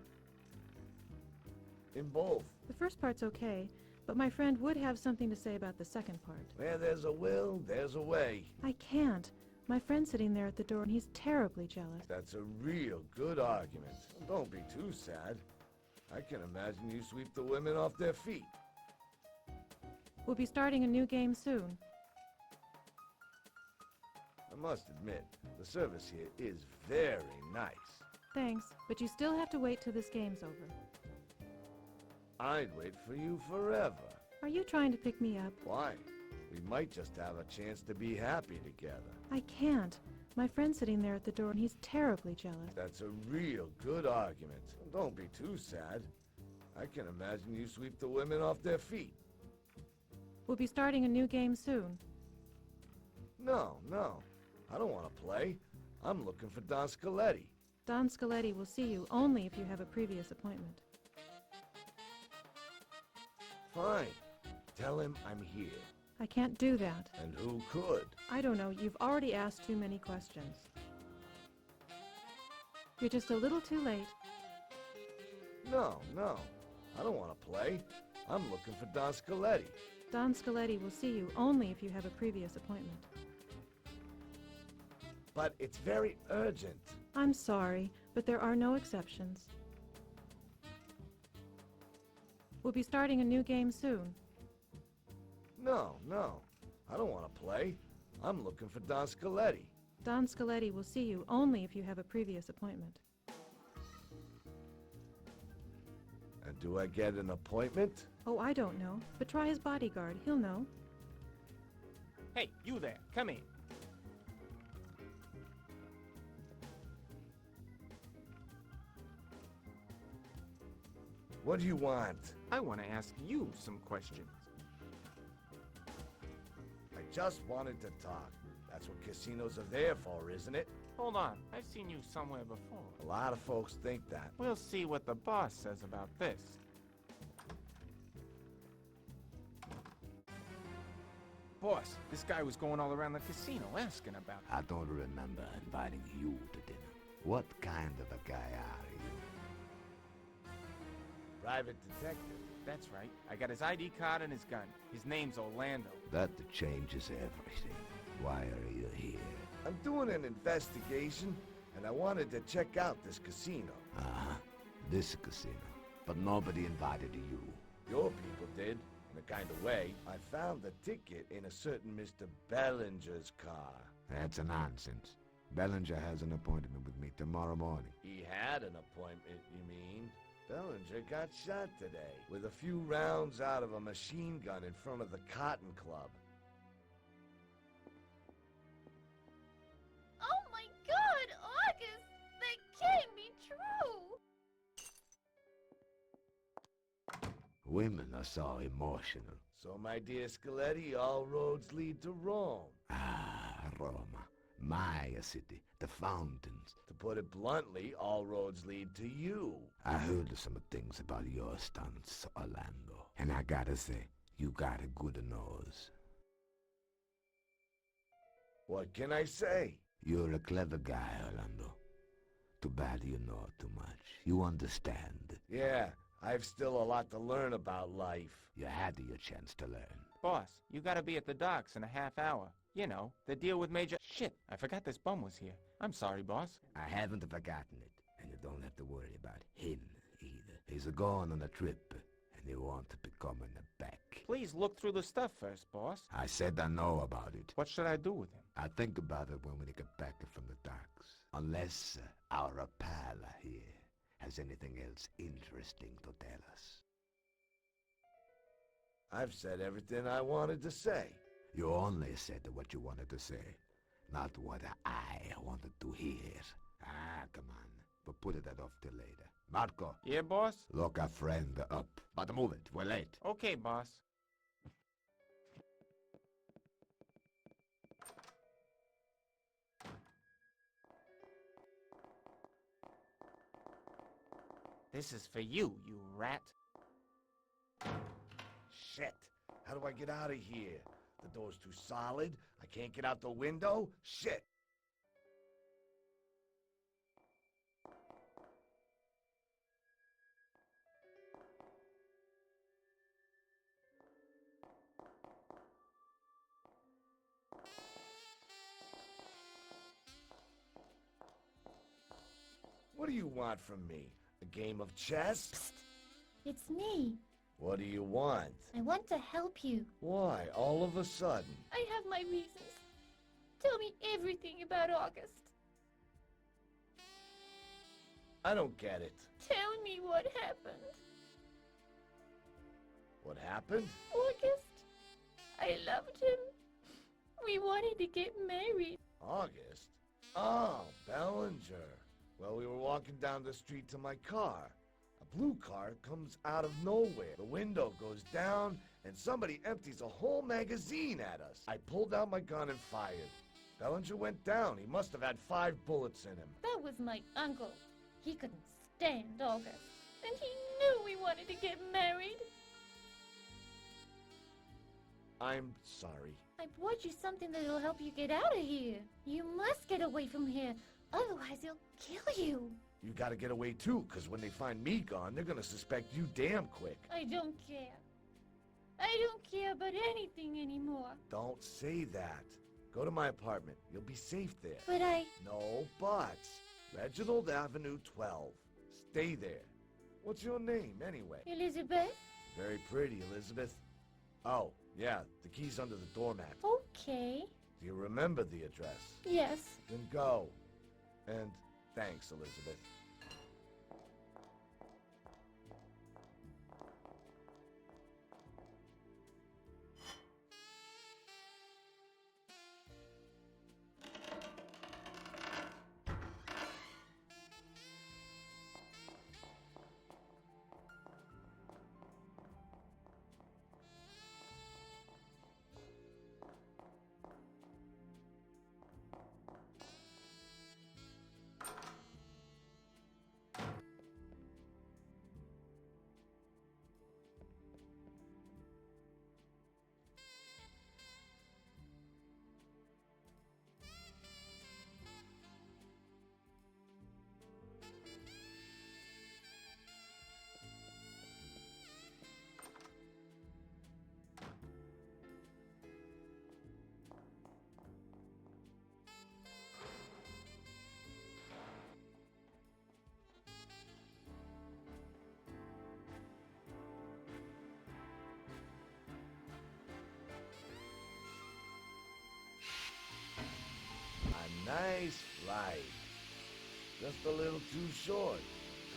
In both. The first part's okay, but my friend would have something to say about the second part. Where there's a will, there's a way. I can't. My friend's sitting there at the door and he's terribly jealous. That's a real good argument. Don't be too sad. I can imagine you sweep the women off their feet. We'll be starting a new game soon. I must admit, the service here is very nice. Thanks, but you still have to wait till this game's over. I'd wait for you forever. Are you trying to pick me up? Why? We might just have a chance to be happy together. I can't. My friend's sitting there at the door and he's terribly jealous. That's a real good argument. Don't be too sad. I can imagine you sweep the women off their feet. We'll be starting a new game soon. No. I don't want to play. I'm looking for Don Scaletti. Don Scaletti will see you only if you have a previous appointment. Fine. Tell him I'm here. I can't do that. And who could? I don't know. You've already asked too many questions. You're just a little too late. No. I don't want to play. I'm looking for Don Scaletti. Don Scaletti will see you only if you have a previous appointment. But it's very urgent. I'm sorry, but there are no exceptions. We'll be starting a new game soon. No. I don't want to play. I'm looking for Don Scaletti. Don Scaletti will see you only if you have a previous appointment. And do I get an appointment? Oh, I don't know, but try his bodyguard. He'll know. Hey, you there. Come in. What do you want? I want to ask you some questions. I just wanted to talk. That's what casinos are there for, isn't it? Hold on. I've seen you somewhere before. A lot of folks think that. We'll see what the boss says about this. Boss, this guy was going all around the casino asking about it. I don't remember inviting you to dinner. What kind of a guy are you? Private detective. That's right. I got his ID card and his gun. His name's Orlando. That changes everything. Why are you here? I'm doing an investigation, and I wanted to check out this casino. Uh-huh. This casino. But nobody invited you. Your people did, in a kind of way. I found the ticket in a certain Mr. Bellinger's car. That's nonsense. Bellinger has an appointment with me tomorrow morning. He had an appointment, you mean? Bellinger got shot today, with a few rounds out of a machine gun in front of the Cotton Club. Oh my God, August! That can't be true! Women are so emotional. So, my dear Scaletti, all roads lead to Rome. Ah, Roma. My city, the fountains. To put it bluntly, all roads lead to you. I heard some things about your stunts, Orlando. And I gotta say, you got a good nose. What can I say? You're a clever guy, Orlando. Too bad you know too much. You understand. Yeah, I've still a lot to learn about life. You had your chance to learn. Boss, you gotta be at the docks in a half hour. You know, the deal with Major... Shit, I forgot this bum was here. I'm sorry, boss. I haven't forgotten it, and you don't have to worry about him either. He's going on a trip, and he won't be coming back. Please look through the stuff first, boss. I said I know about it. What should I do with him? I'll think about it when we get back from the docks. Unless our pal here has anything else interesting to tell us. I've said everything I wanted to say. You only said what you wanted to say, not what I wanted to hear. Ah, come on. But put it off till later. Marco. Yeah, boss? Look a friend up. But move it. We're late. Okay, boss. This is for you, you rat. Shit. How do I get out of here? The door's too solid. I can't get out the window. Shit. What do you want from me? A game of chess? Psst. It's me. What do you want? I want to help you. Why, all of a sudden? I have my reasons. Tell me everything about August. I don't get it. Tell me what happened. What happened? August. I loved him. We wanted to get married. August? Oh, Bellinger. Well, we were walking down the street to my car. A blue car comes out of nowhere. The window goes down, and somebody empties a whole magazine at us. I pulled out my gun and fired. Bellinger went down. He must have had 5 bullets in him. That was my uncle. He couldn't stand August. And he knew we wanted to get married. I'm sorry. I brought you something that'll help you get out of here. You must get away from here. Otherwise, they'll kill you. You gotta get away too, because when they find me gone, they're gonna suspect you damn quick. I don't care. I don't care about anything anymore. Don't say that. Go to my apartment. You'll be safe there. But I... No buts. Reginald Avenue 12. Stay there. What's your name, anyway? Elizabeth? Very pretty, Elizabeth. Oh, yeah, the key's under the doormat. Okay. Do you remember the address? Yes. Then go. And thanks, Elizabeth. Nice flight. Just a little too short.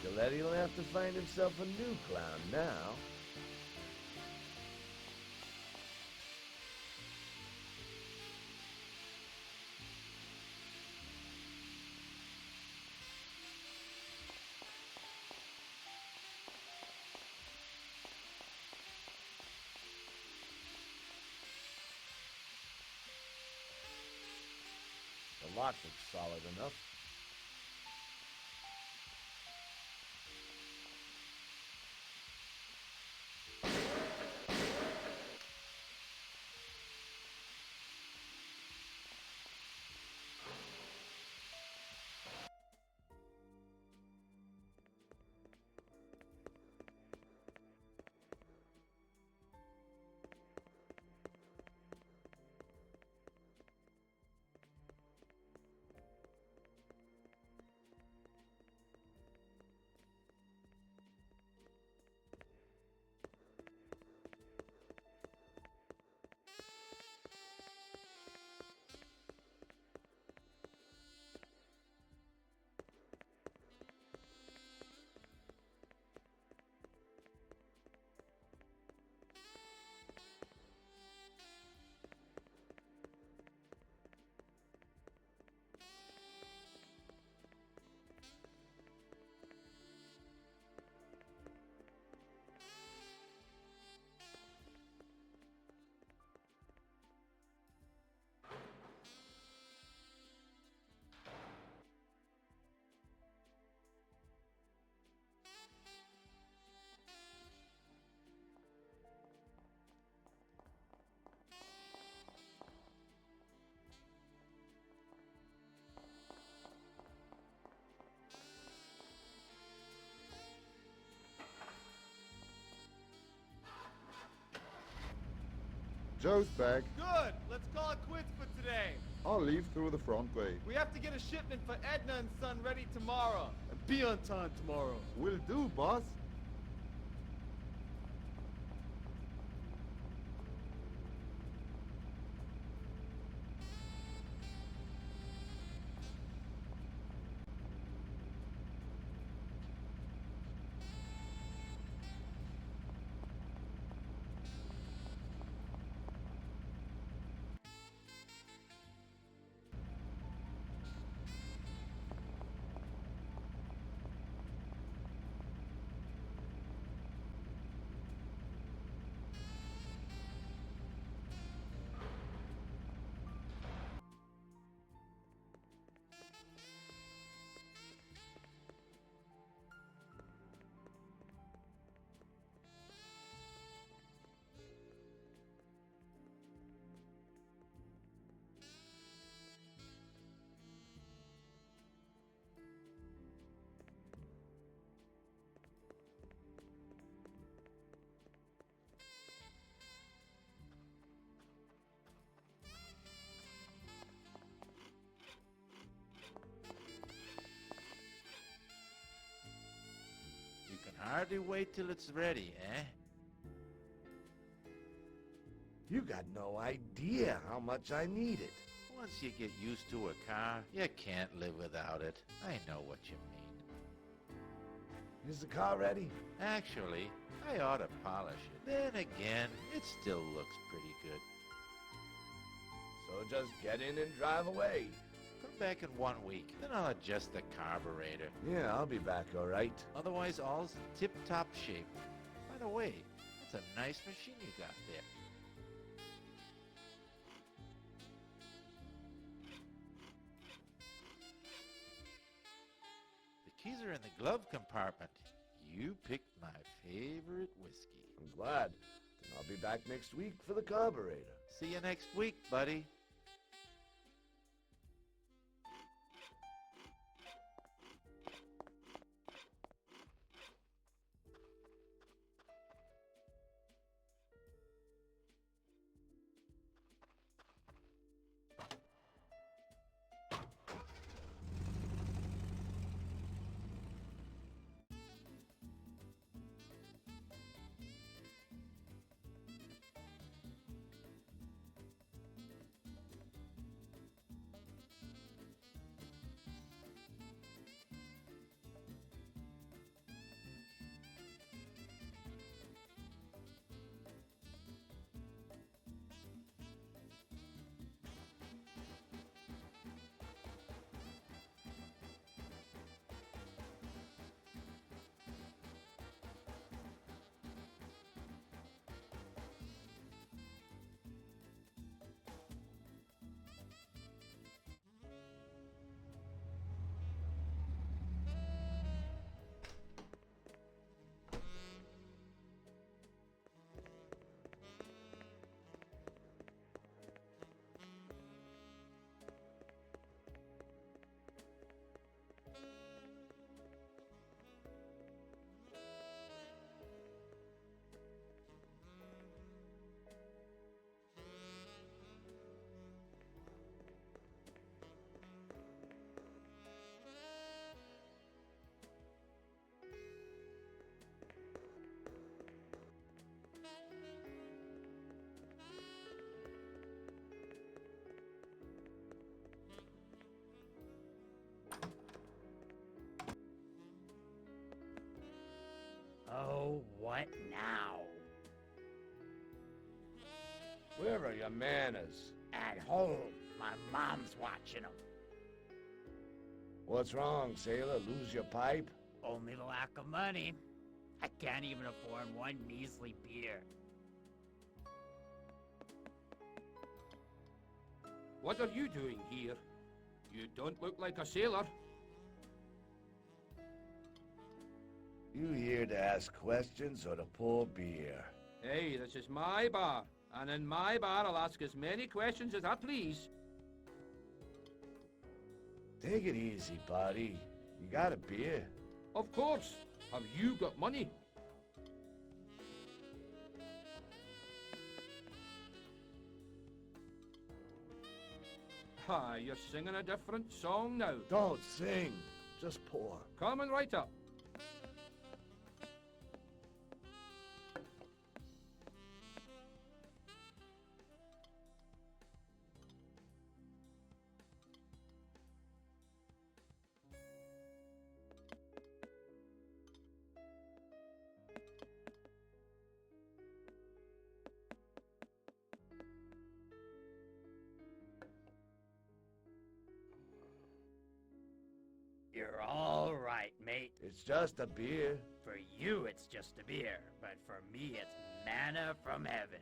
Galetti will have to find himself a new clown now. The lock looks solid enough. Joe's back. Good! Let's call it quits for today. I'll leave through the front way. We have to get a shipment for Edna and Son ready tomorrow. And be on time tomorrow. Will do, boss. You can hardly wait till it's ready, eh? You got no idea how much I need it. Once you get used to a car, you can't live without it. I know what you mean. Is the car ready? Actually, I ought to polish it. Then again, it still looks pretty good. So just get in and drive away. Come back in 1 week, then I'll adjust the carburetor. Yeah, I'll be back, all right. Otherwise, all's tip-top shape. By the way, that's a nice machine you got there. The keys are in the glove compartment. You picked my favorite whiskey. I'm glad. Then I'll be back next week for the carburetor. See you next week, buddy. it now. Where are your manners? At home. My mom's watching them. What's wrong, sailor? Lose your pipe? Only the lack of money. I can't even afford one measly beer. What are you doing here? You don't look like a sailor. You here to ask questions or to pour beer? Hey, this is my bar, and in my bar I'll ask as many questions as I please. Take it easy, buddy. You got a beer? Of course. Have you got money? Hi, you're singing a different song now. Don't sing. Just pour. Coming right up. You're all right, mate. It's just a beer. For you, it's just a beer, but for me, it's manna from heaven.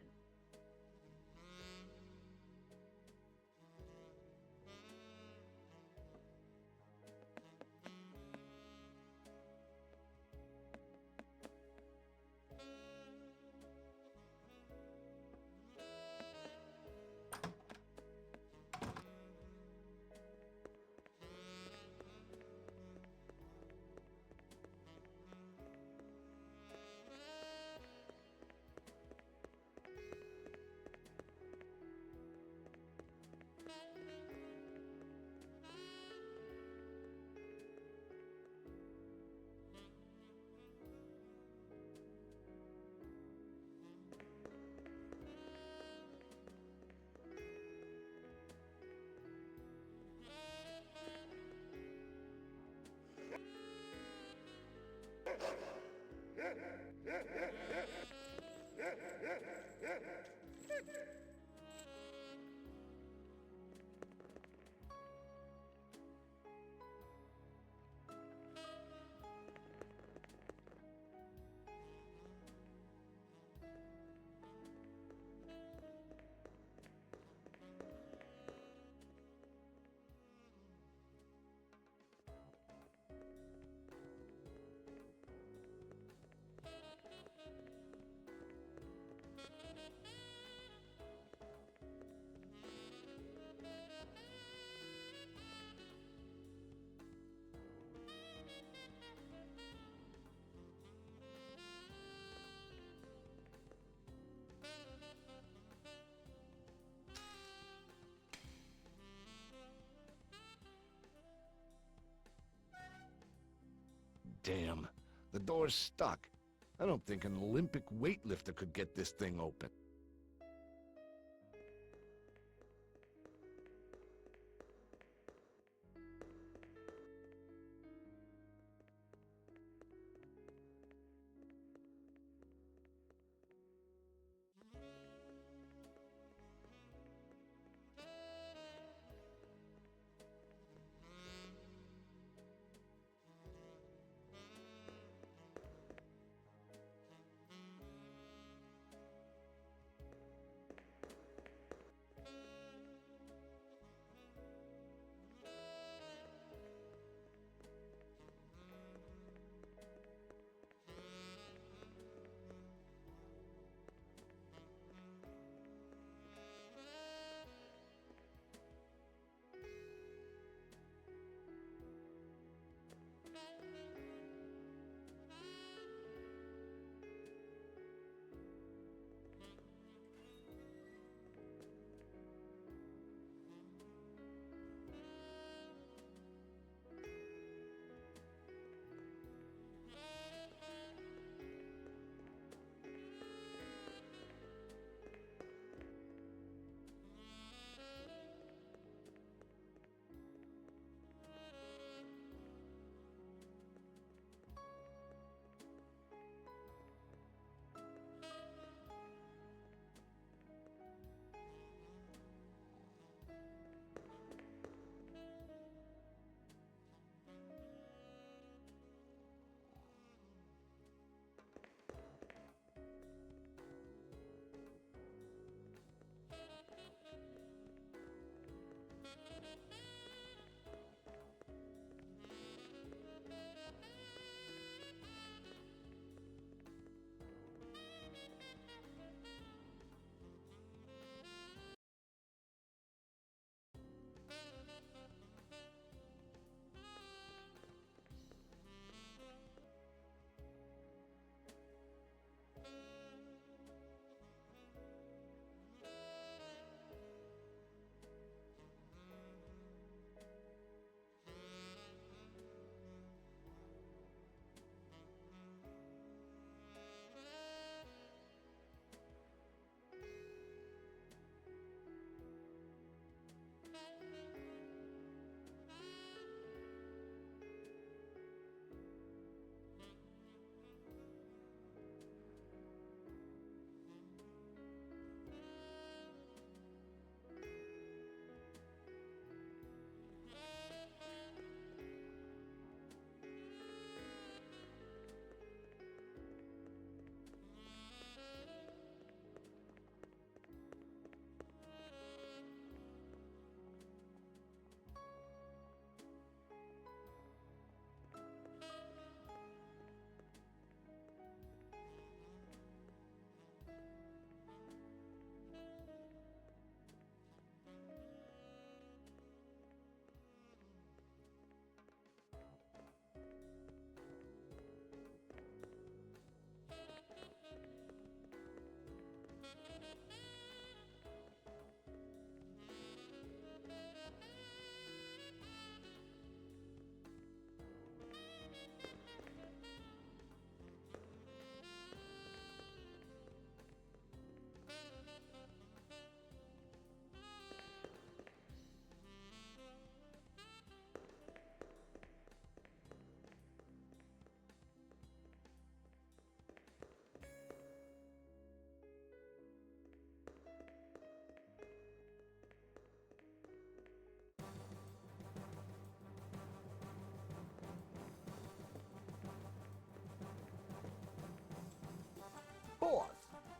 Damn, the door's stuck. I don't think an Olympic weightlifter could get this thing open.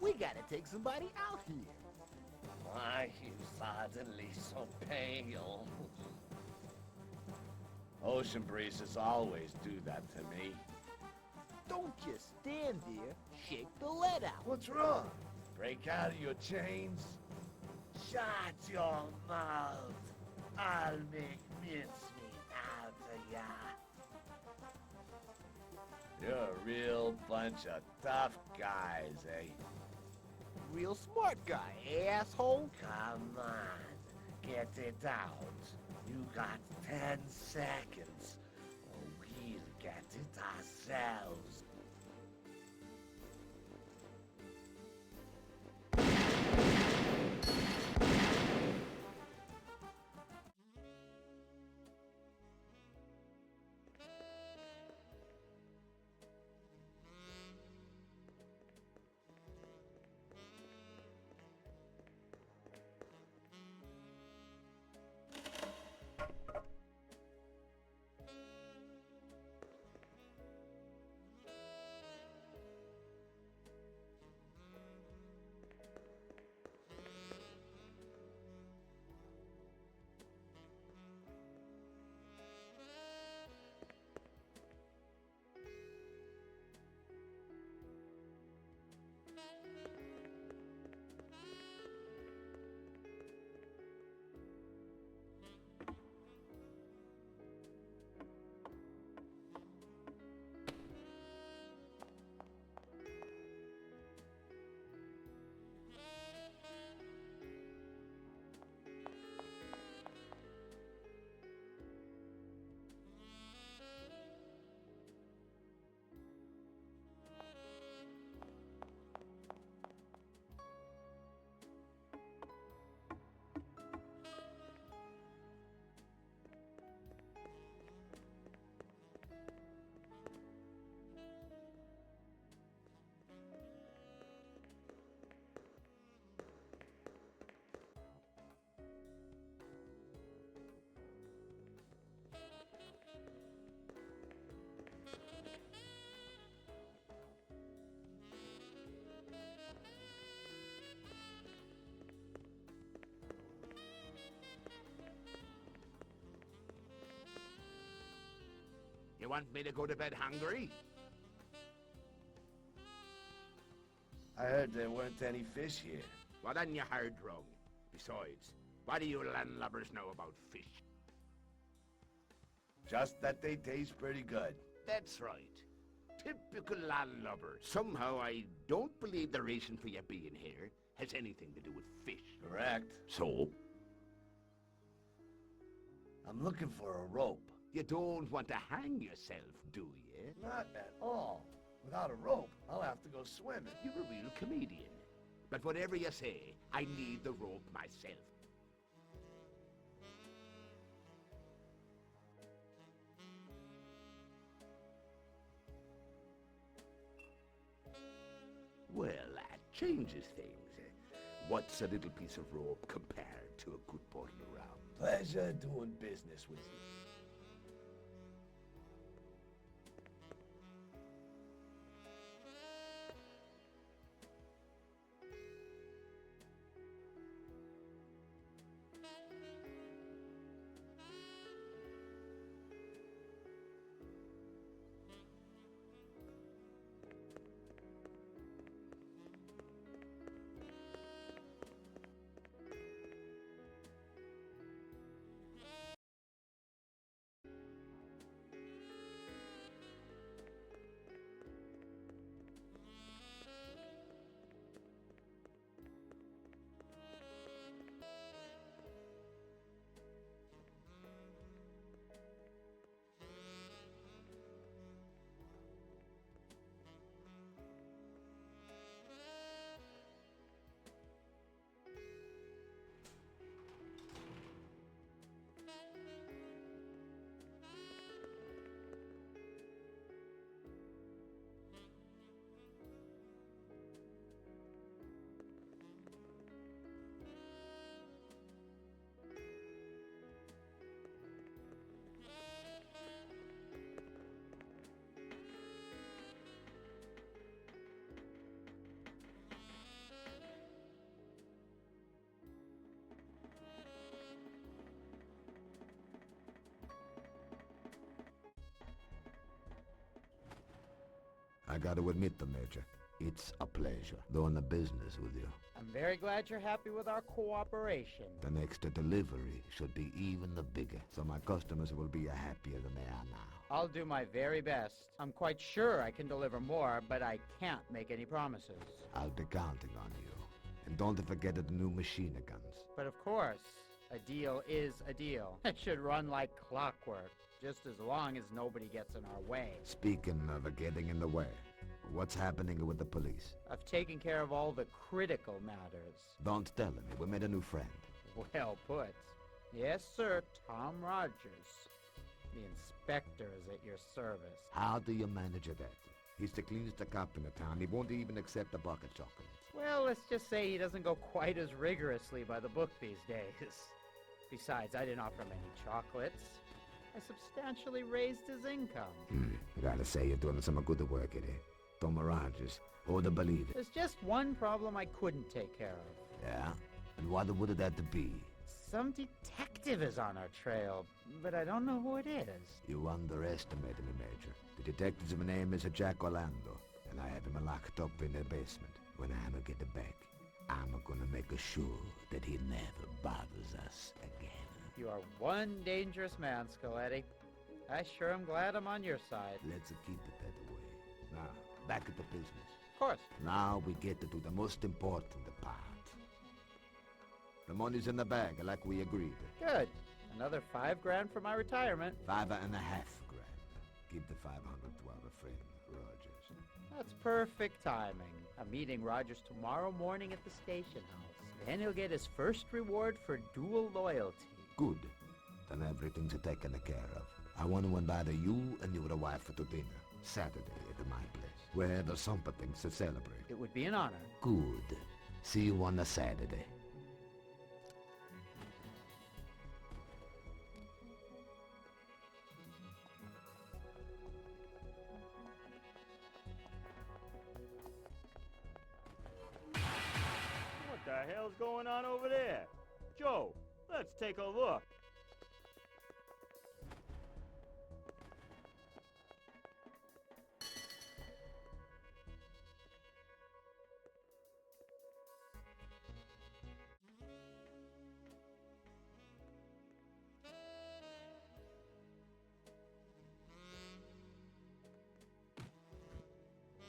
We gotta take somebody out here. Why are you suddenly so pale? Ocean breezes always do that to me. Don't just stand there. Shake the lead out. What's wrong? Break out of your chains? Shut your mouth. I'll make mincemeat out of ya. You're a real bunch of tough guys, eh? Real smart guy, asshole. Come on, get it out. You got 10 seconds, or we'll get it ourselves. You want me to go to bed hungry? I heard there weren't any fish here. Well, then you heard wrong. Besides, what do you landlubbers know about fish? Just that they taste pretty good. That's right. Typical landlubber. Somehow I don't believe the reason for you being here has anything to do with fish. Correct. So? I'm looking for a rope. You don't want to hang yourself, do you? Not at all. Without a rope, I'll have to go swimming. You're a real comedian. But whatever you say, I need the rope myself. Well, that changes things. What's a little piece of rope compared to a good bottle of rum? Pleasure doing business with you. I got to admit, the Major, it's a pleasure doing the business with you. I'm very glad you're happy with our cooperation. The next delivery should be even the bigger, so my customers will be happier than they are now. I'll do my very best. I'm quite sure I can deliver more, but I can't make any promises. I'll be counting on you. And don't forget the new machine guns. But of course, a deal is a deal. It should run like clockwork, just as long as nobody gets in our way. Speaking of getting in the way, what's happening with the police? I've taken care of all the critical matters. Don't tell me, we made a new friend. Well put. Yes, sir, Tom Rogers. The inspector is at your service. How do you manage that? He's the cleanest cop in the town. He won't even accept a bucket chocolate. Well, let's just say he doesn't go quite as rigorously by the book these days. Besides, I didn't offer him any chocolates. I substantially raised his income. Gotta say, you're doing some good work here. Tom Rogers, who would believe it? There's just one problem I couldn't take care of. Yeah? And what would that be? Some detective is on our trail, but I don't know who it is. You underestimate me, Major. The detective's name is Jack Orlando, and I have him locked up in the basement. When I'm get back, I'm gonna make sure that he never bothers us again. You are one dangerous man, Scaletti. I sure am glad I'm on your side. Let's keep it that way. Now, back at the business. Of course. Now we get to do the most important part. The money's in the bag, like we agreed. Good. Another $5 grand for my retirement. $5.5 grand. Give the 500 to our friend, Rogers. That's perfect timing. I'm meeting Rogers tomorrow morning at the station house. Then he'll get his first reward for dual loyalty. Good. Then everything's taken care of. I want to invite you and your wife to dinner. Saturday at my place. We have something to celebrate. It would be an honor. Good. See you on the Saturday. What the hell's going on over there? Joe, let's take a look.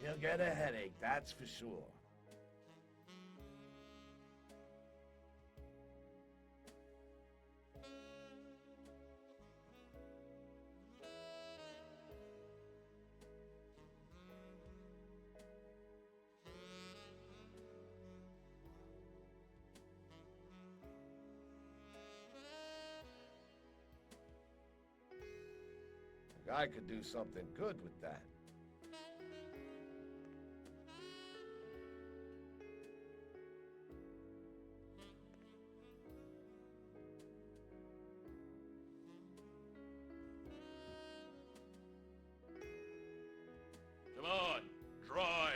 You'll get a headache, that's for sure. A guy could do something good with that. Come on, drive.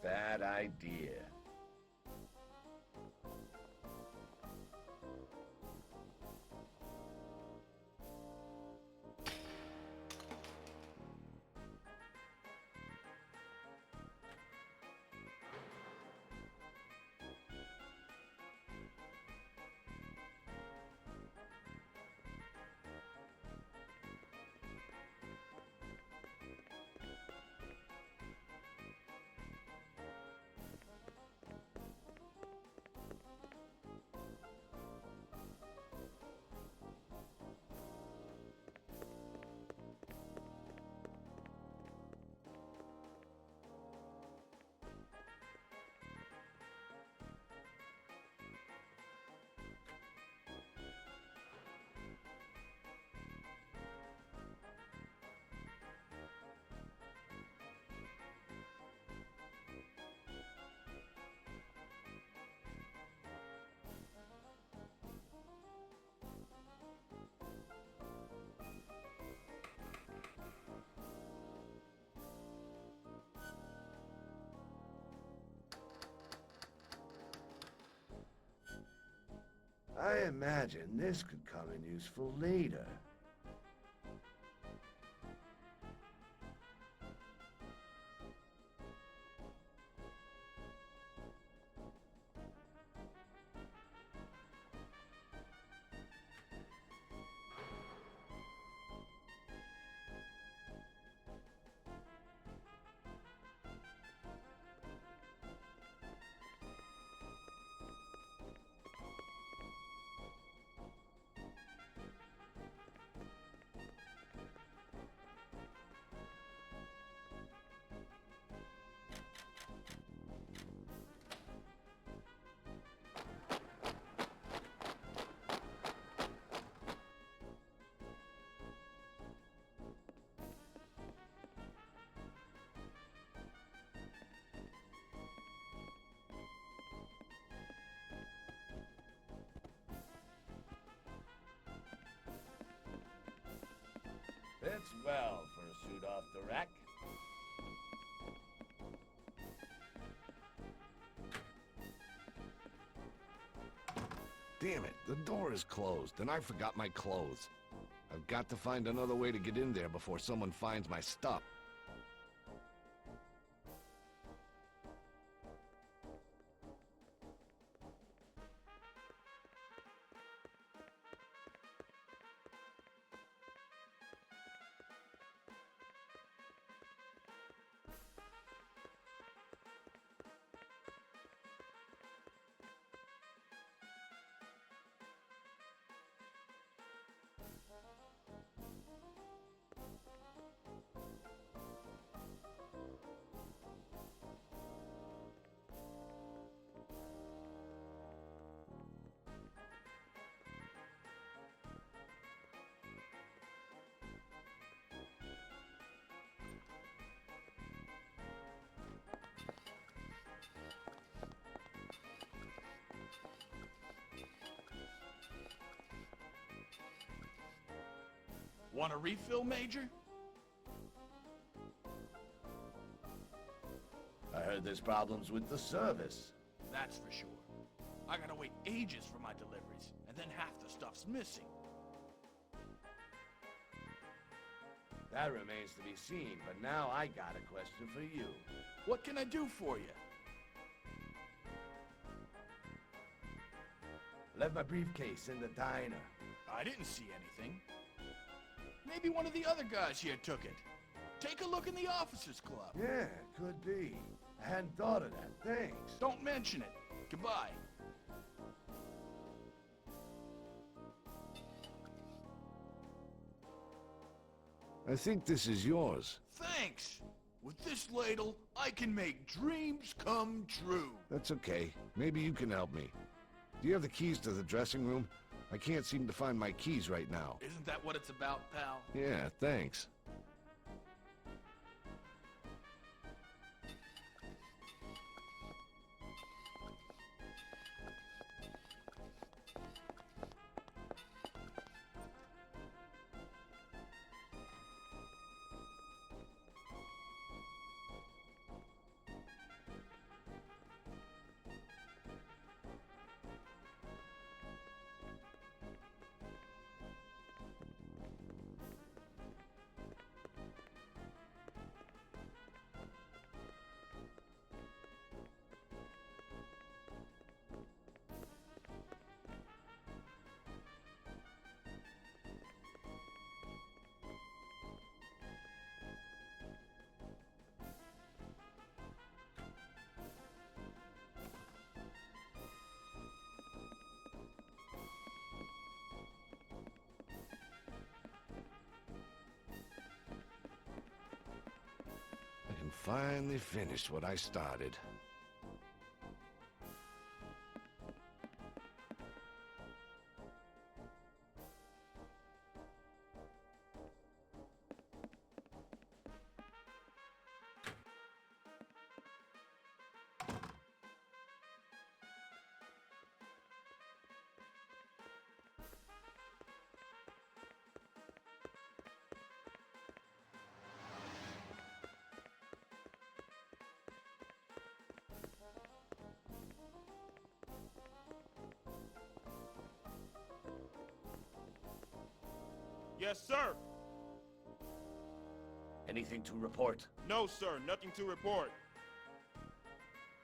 Bad idea. I imagine this could come in useful later. Fits well for a suit off the rack. Damn it, the door is closed, and I forgot my clothes. I've got to find another way to get in there before someone finds my stuff. Want a refill, Major? I heard there's problems with the service. That's for sure. I gotta wait ages for my deliveries, and then half the stuff's missing. That remains to be seen, but now I got a question for you. What can I do for you? Left my briefcase in the diner. I didn't see anything. Maybe one of the other guys here took it. Take a look in the officers' club. Yeah, could be. I hadn't thought of that. Thanks. Don't mention it. Goodbye. I think this is yours. Thanks. With this ladle, I can make dreams come true. That's okay. Maybe you can help me. Do you have the keys to the dressing room? I can't seem to find my keys right now. Isn't that what it's about, pal? Yeah, thanks. Finally finished what I started. Yes, sir. Anything to report? No, sir. Nothing to report.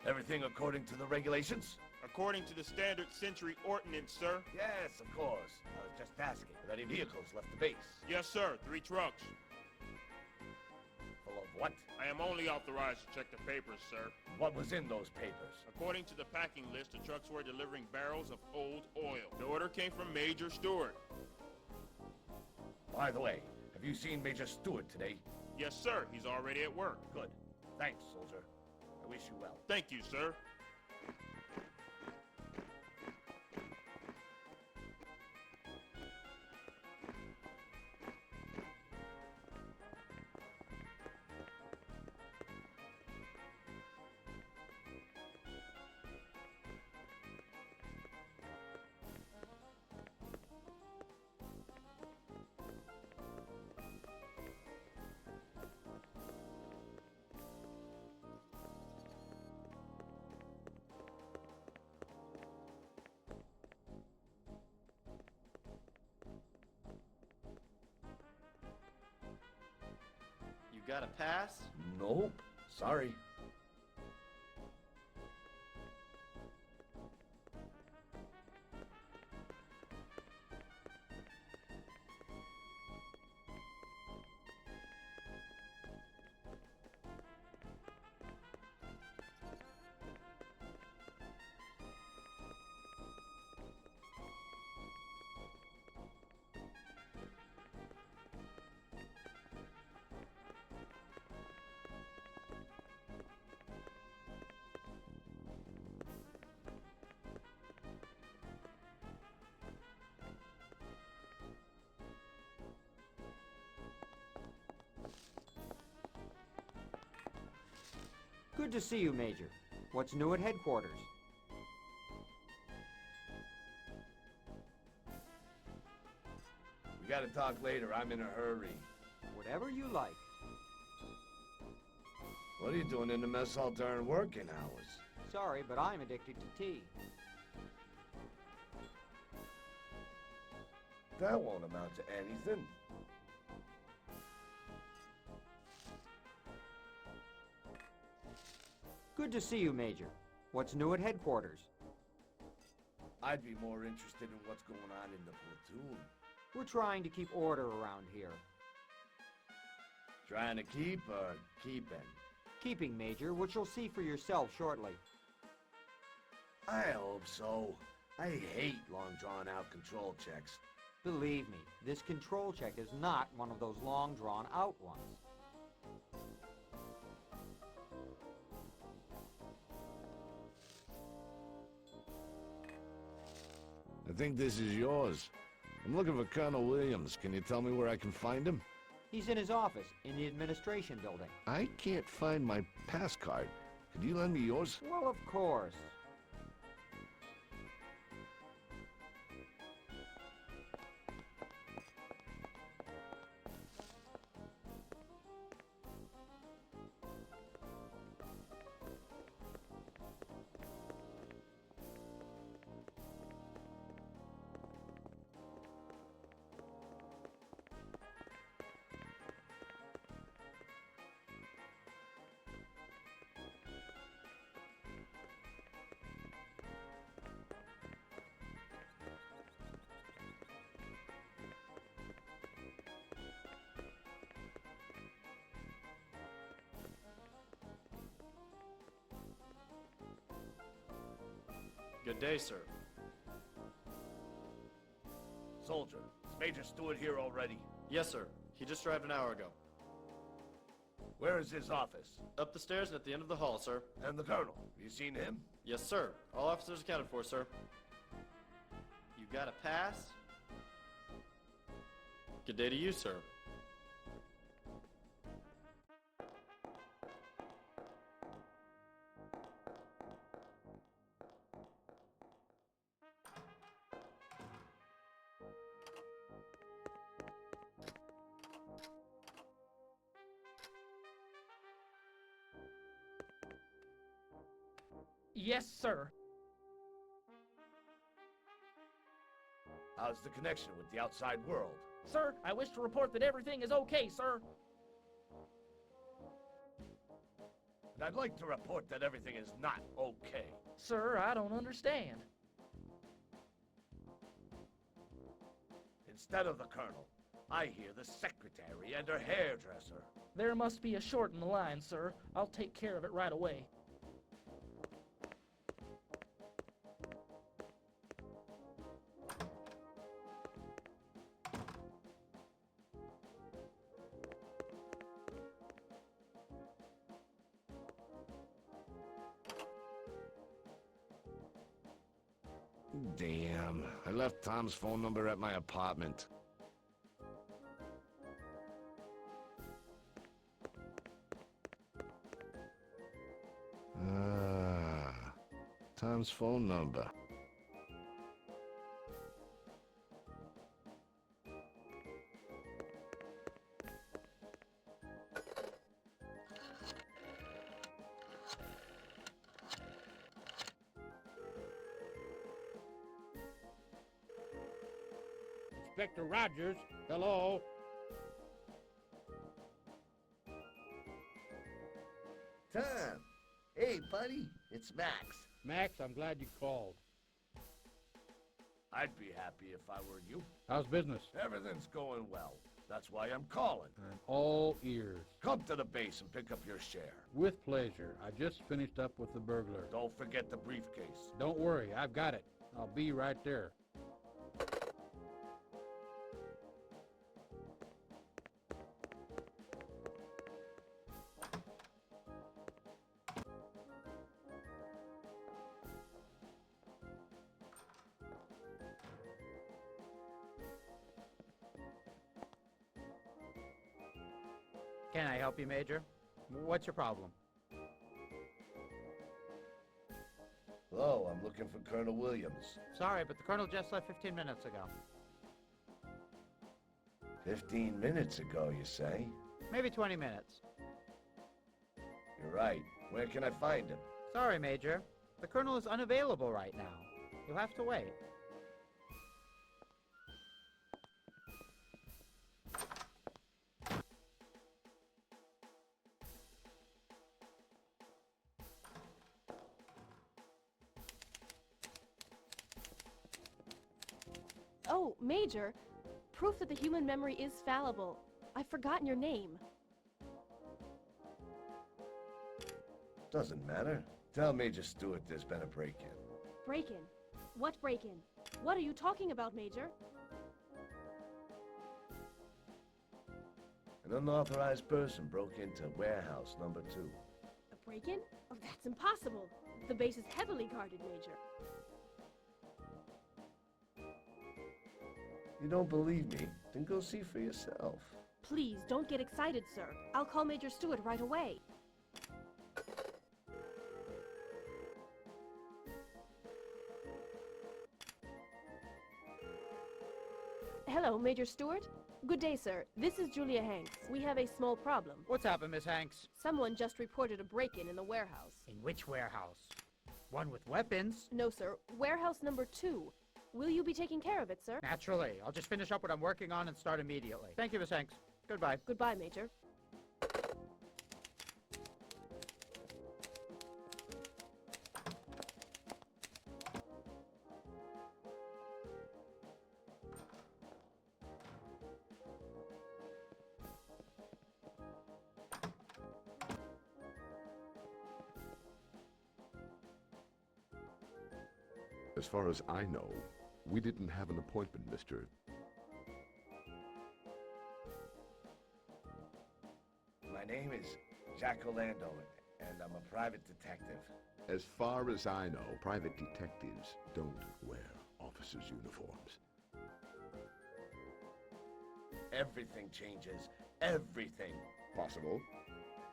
Everything according to the regulations? According to the standard century ordinance, sir. Yes, of course. I was just asking if any vehicles left the base. Yes, sir. 3 trucks. Full of what? I am only authorized to check the papers, sir. What was in those papers? According to the packing list, the trucks were delivering barrels of old oil. The order came from Major Stewart. By the way, have you seen Major Stewart today? Yes, sir. He's already at work. Good. Thanks, soldier. I wish you well. Thank you, sir. You got a pass? Nope. Sorry. Good to see you, Major. What's new at headquarters? We gotta talk later. I'm in a hurry. Whatever you like. What are you doing in the mess hall during working hours? Sorry, but I'm addicted to tea. That won't amount to anything. Good to see you, Major. What's new at headquarters? I'd be more interested in what's going on in the platoon. We're trying to keep order around here. Trying to keep or keeping? Keeping, Major, which you'll see for yourself shortly. I hope so. I hate long drawn-out control checks. Believe me, this control check is not one of those long drawn-out ones. I think this is yours. I'm looking for Colonel Williams. Can you tell me where I can find him? He's in his office, in the administration building. I can't find my pass card. Could you lend me yours? Well, of course. Good day, sir. Soldier, is Major Stewart here already? Yes, sir. He just arrived an hour ago. Where is his office? Up the stairs and at the end of the hall, sir. And the Colonel? Have you seen him? Yes, sir. All officers accounted for, sir. You got a pass? Good day to you, sir. Yes, sir. How's the connection with the outside world? Sir, I wish to report that everything is okay, sir. And I'd like to report that everything is not okay. Sir, I don't understand. Instead of the colonel, I hear the secretary and her hairdresser. There must be a short in the line, sir. I'll take care of it right away. Damn, I left Tom's phone number at my apartment. Tom's phone number. Inspector Rogers, hello. Tom! Hey, buddy, it's Max. Max, I'm glad you called. I'd be happy if I were you. How's business? Everything's going well. That's why I'm calling. I'm all ears. Come to the base and pick up your share. With pleasure. I just finished up with the burglar. Don't forget the briefcase. Don't worry, I've got it. I'll be right there. Can I help you, Major? What's your problem? Hello, I'm looking for Colonel Williams. Sorry, but the Colonel just left 15 minutes ago. 15 minutes ago, you say? Maybe 20 minutes. You're right. Where can I find him? Sorry, Major. The Colonel is unavailable right now. You'll have to wait. Oh, Major, proof that the human memory is fallible. I've forgotten your name. Doesn't matter. Tell Major Stewart there's been a break-in. Break-in? What break-in? What are you talking about, Major? An unauthorized person broke into warehouse number 2. A break-in? Oh, that's impossible. The base is heavily guarded, Major. You don't believe me? Then go see for yourself. Please, don't get excited, sir. I'll call Major Stewart right away. Hello, Major Stewart. Good day, sir. This is Julia Hanks. We have a small problem. What's happened, Miss Hanks? Someone just reported a break-in in the warehouse. In which warehouse? One with weapons? No, sir. Warehouse number 2. Will you be taking care of it, sir? Naturally. I'll just finish up what I'm working on and start immediately. Thank you, Miss Hanks. Goodbye. Goodbye, Major. As far as I know, we didn't have an appointment, Mr. My name is Jack Orlando, and I'm a private detective. As far as I know, private detectives don't wear officers' uniforms. Everything changes. Everything. Possible.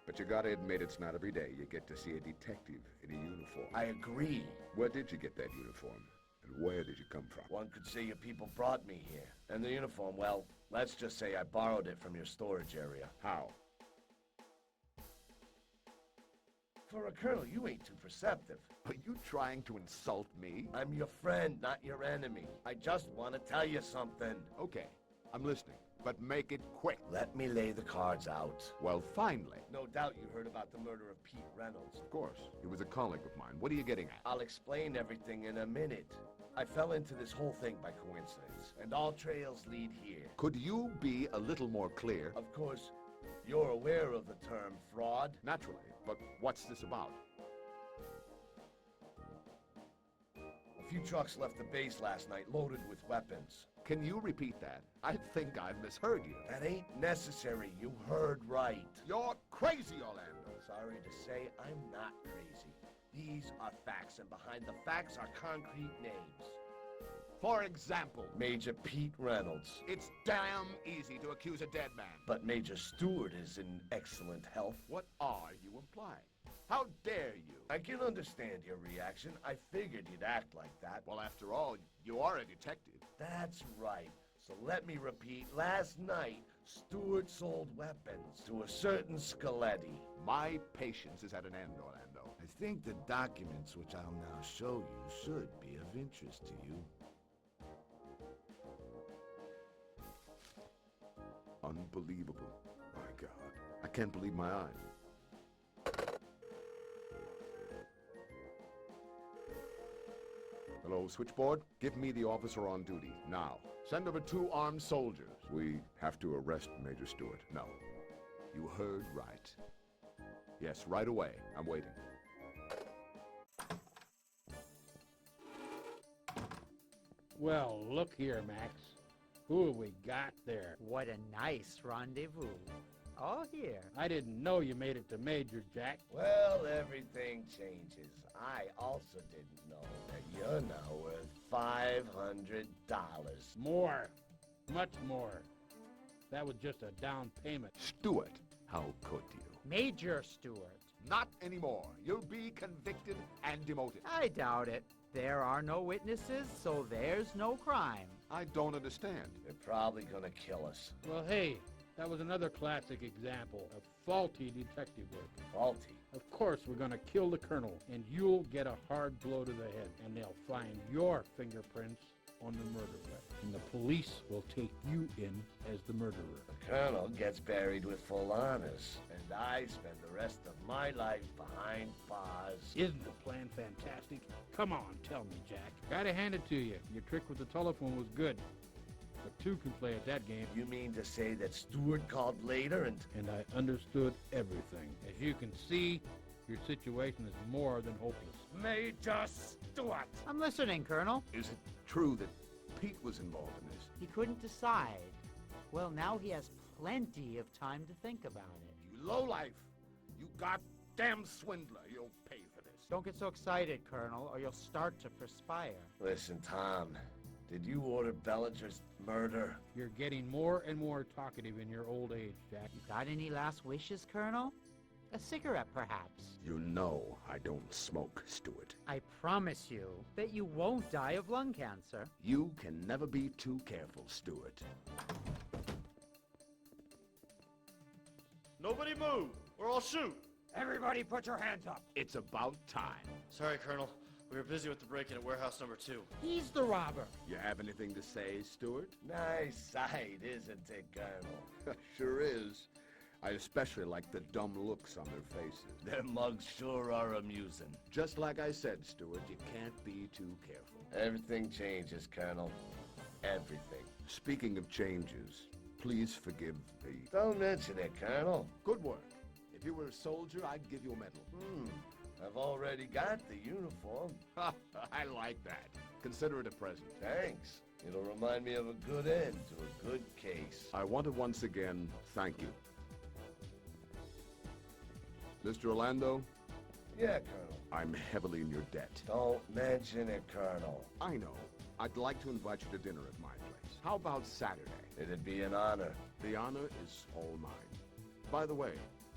But you gotta admit it's not every day you get to see a detective in a uniform. I agree. Where did you get that uniform? And where did you come from? One could say your people brought me here. And the uniform, well, let's just say I borrowed it from your storage area. How? For a colonel, you ain't too perceptive. Are you trying to insult me? I'm your friend, not your enemy. I just want to tell you something. Okay. I'm listening, but make it quick. Let me lay the cards out. Well, finally. No doubt you heard about the murder of Pete Reynolds. Of course. He was a colleague of mine. What are you getting at? I'll explain everything in a minute. I fell into this whole thing by coincidence, and all trails lead here. Could you be a little more clear? Of course, you're aware of the term fraud. Naturally, but what's this about? A few trucks left the base last night loaded with weapons. Can you repeat that? I think I misheard you. That ain't necessary. You heard right. You're crazy, Orlando. Sorry to say, I'm not crazy. These are facts, and behind the facts are concrete names. For example, Major Pete Reynolds. it's damn easy to accuse a dead man. But Major Stewart is in excellent health. What are you implying? How dare you? I can understand your reaction. I figured you'd act like that. Well, after all, you are a detective. That's right. So let me repeat. Last night, Stewart sold weapons to a certain Scaletti. My patience is at an end, Orlando. I think the documents which I'll now show you should be of interest to you. Unbelievable. My God. I can't believe my eyes. Hello, switchboard? Give me the officer on duty, now. Send over 2 armed soldiers. We have to arrest Major Stewart. No. You heard right. Yes, right away. I'm waiting. Well, look here, Max. Who have we got there? What a nice rendezvous. All here. I didn't know you made it to Major, Jack. Well, everything changes. I also didn't know that you're now worth $500. More. Much more. That was just a down payment. Stewart, how could you? Major Stewart. Not anymore. You'll be convicted and demoted. I doubt it. There are no witnesses, so there's no crime. I don't understand. They're probably gonna kill us. Well, hey, that was another classic example of faulty detective work. Faulty? Of course, we're gonna kill the colonel, and you'll get a hard blow to the head, and they'll find your fingerprints on the murder weapon. And the police will take you in as the murderer. The colonel gets buried with full honors, and I spend the rest of my life behind bars. Isn't the plan fantastic? Come on, tell me, Jack. Gotta hand it to you. Your trick with the telephone was good. But 2 can play at that game. You mean to say that Stewart called later and I understood everything. As you can see, your situation is more than hopeless. Major Stewart? I'm listening, Colonel. Is it true that Pete was involved in this? He couldn't decide. Well, now he has plenty of time to think about it. You lowlife! You goddamn swindler! You'll pay for this. Don't get so excited, Colonel, or you'll start to perspire. Listen, Tom, did you order Bellinger's murder? You're getting more and more talkative in your old age, Jack. You got any last wishes, Colonel? A cigarette, perhaps? You know I don't smoke, Stewart. I promise you that you won't die of lung cancer. You can never be too careful, Stewart. Nobody move, or I'll shoot. Everybody put your hands up. It's about time. Sorry, Colonel. We were busy with the break-in at warehouse number 2. He's the robber. You have anything to say, Stewart? Nice sight, isn't it, Colonel? Sure is. I especially like the dumb looks on their faces. Their mugs sure are amusing. Just like I said, Stewart, you can't be too careful. Everything changes, Colonel. Everything. Speaking of changes, please forgive the... Don't mention it, Colonel. Good work. If you were a soldier, I'd give you a medal. I've already got the uniform. I like that. Consider it a present. Thanks. It'll remind me of a good end to a good case. I want to once again thank you. Mr. Orlando? Yeah, Colonel. I'm heavily in your debt. Don't mention it, Colonel. I know. I'd like to invite you to dinner at my place. How about Saturday? It'd be an honor. The honor is all mine. By the way,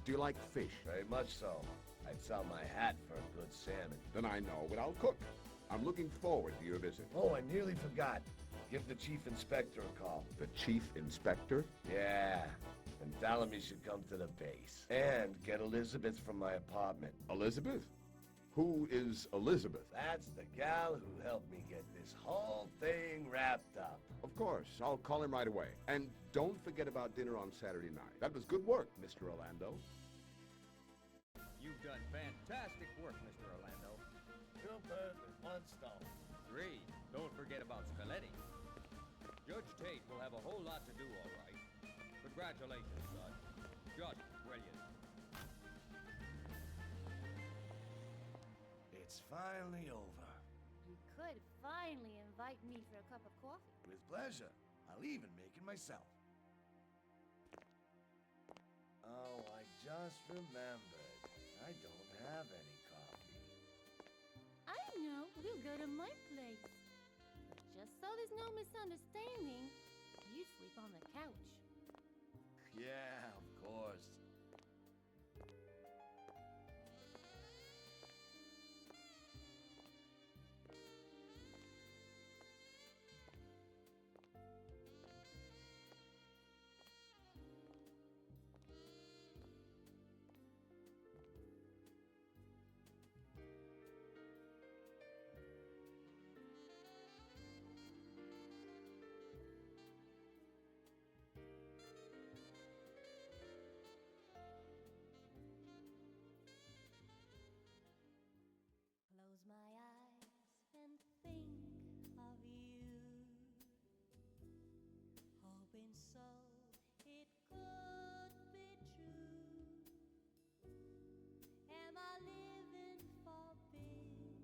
do you like fish? Very much so. I'd sell my hat for a good salmon. Then I know what I'll cook. I'm looking forward to your visit. Oh, I nearly forgot. Give the Chief Inspector a call. The Chief Inspector? Yeah. And tell him he should come to the base. And get Elizabeth from my apartment. Elizabeth? Who is Elizabeth? That's the gal who helped me get this whole thing wrapped up. Of course, I'll call him right away. And don't forget about dinner on Saturday night. That was good work, Mr. Orlando. You've done fantastic work, Mr. Orlando. Two birds with one stone. 3. Don't forget about Scaletti. Judge Tate will have a whole lot to do, all right. Congratulations, son. Judge, brilliant. It's finally over. You could finally invite me for a cup of coffee. With pleasure. I'll even make it myself. Oh, I just remembered. I don't have any coffee. I know. We'll go to my place. Just so there's no misunderstanding, you sleep on the couch. Yeah, of course. Close my eyes and think of you, hoping so it could be true. Am I living forbidden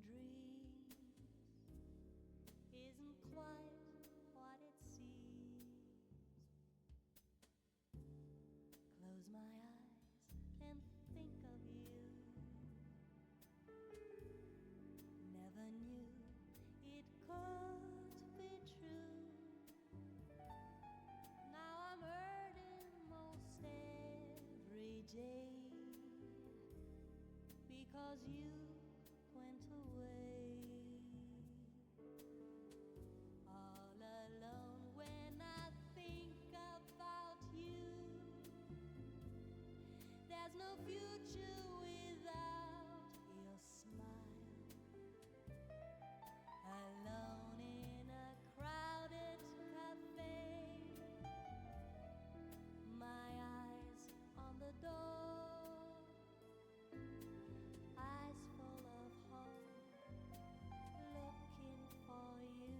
dreams? Isn't quite what it seems. Close my eyes and think of you. Never knew it could be true. Now I'm hurting most every day because you went away. All alone when I think about you. There's no future without your smile. Alone in a crowded cafe, my eyes on the door, eyes full of hope, looking for you,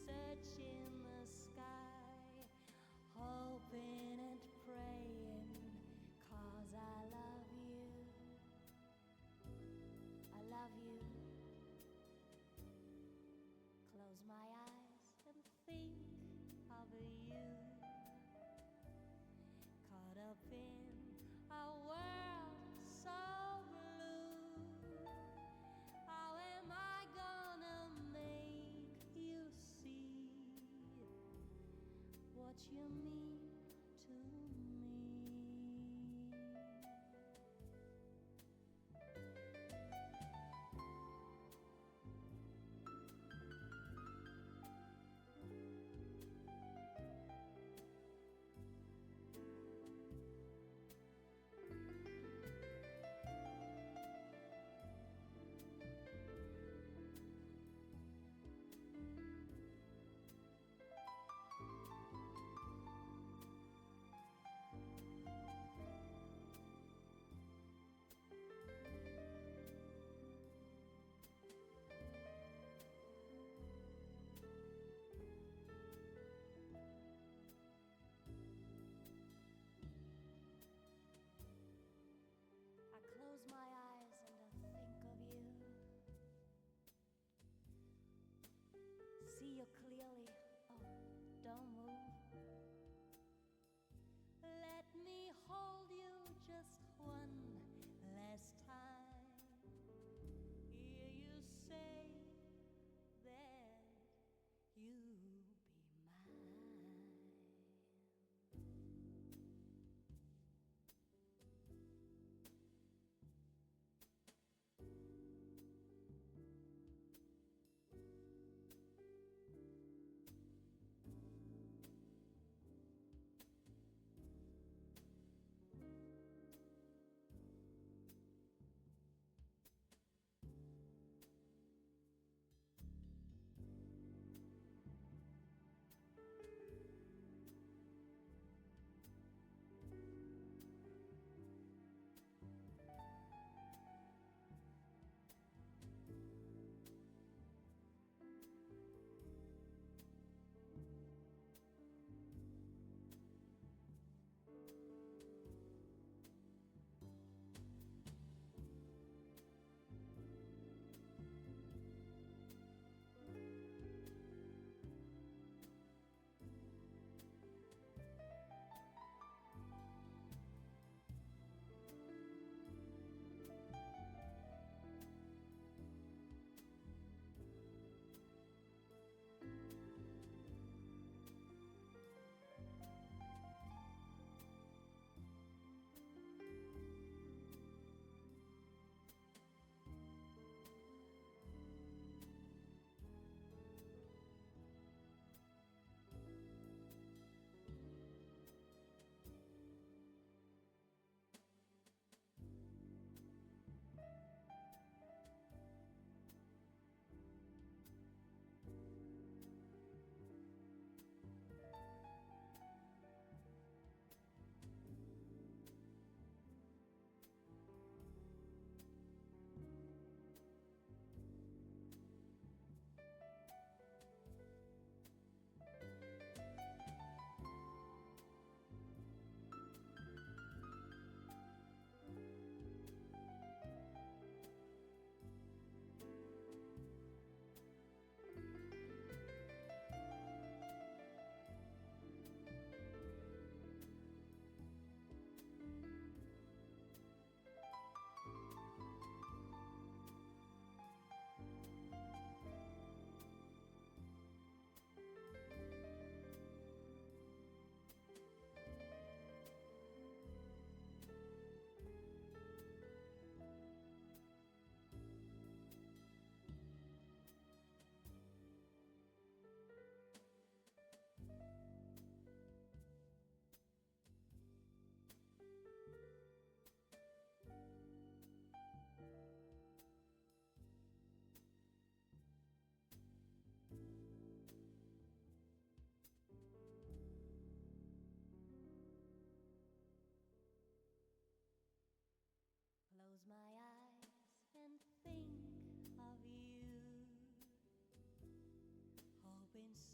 searching the sky, hoping and praying, 'cause I love you. I love you. Close my eyes and think of you. Caught up in a world so blue. How am I gonna make you see what you mean to me?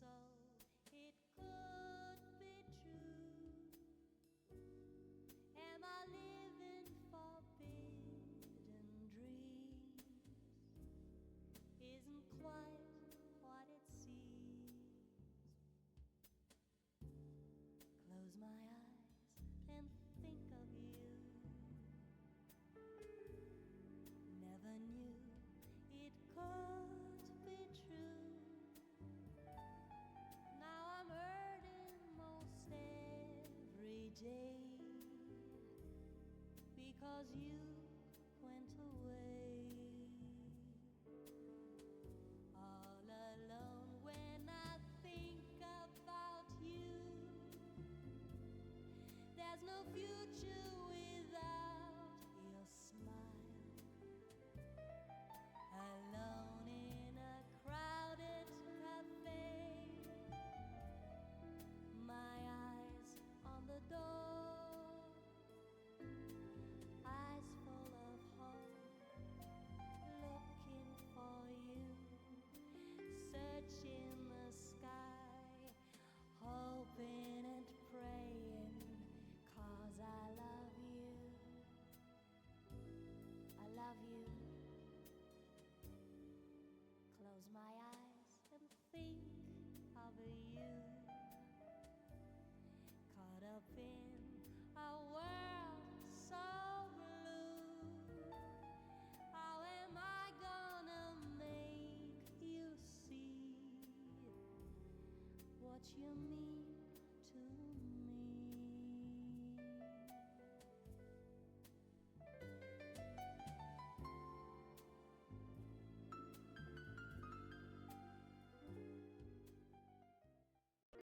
so it could be true. Am I living forbidden dreams? Isn't quite what it seems. Close my eyes and think of you. Never knew it could be true. Now I'm hurting most every day because you went away. All alone when I think about you. There's no future without your smile. Alone in a crowded cafe, my eyes on the door, eyes full of hope, looking for you, searching the sky, hoping and praying, 'cause I love you. I love you. Close my eyes and think of you. Caught up in a world so blue. How am I gonna make you see what you mean?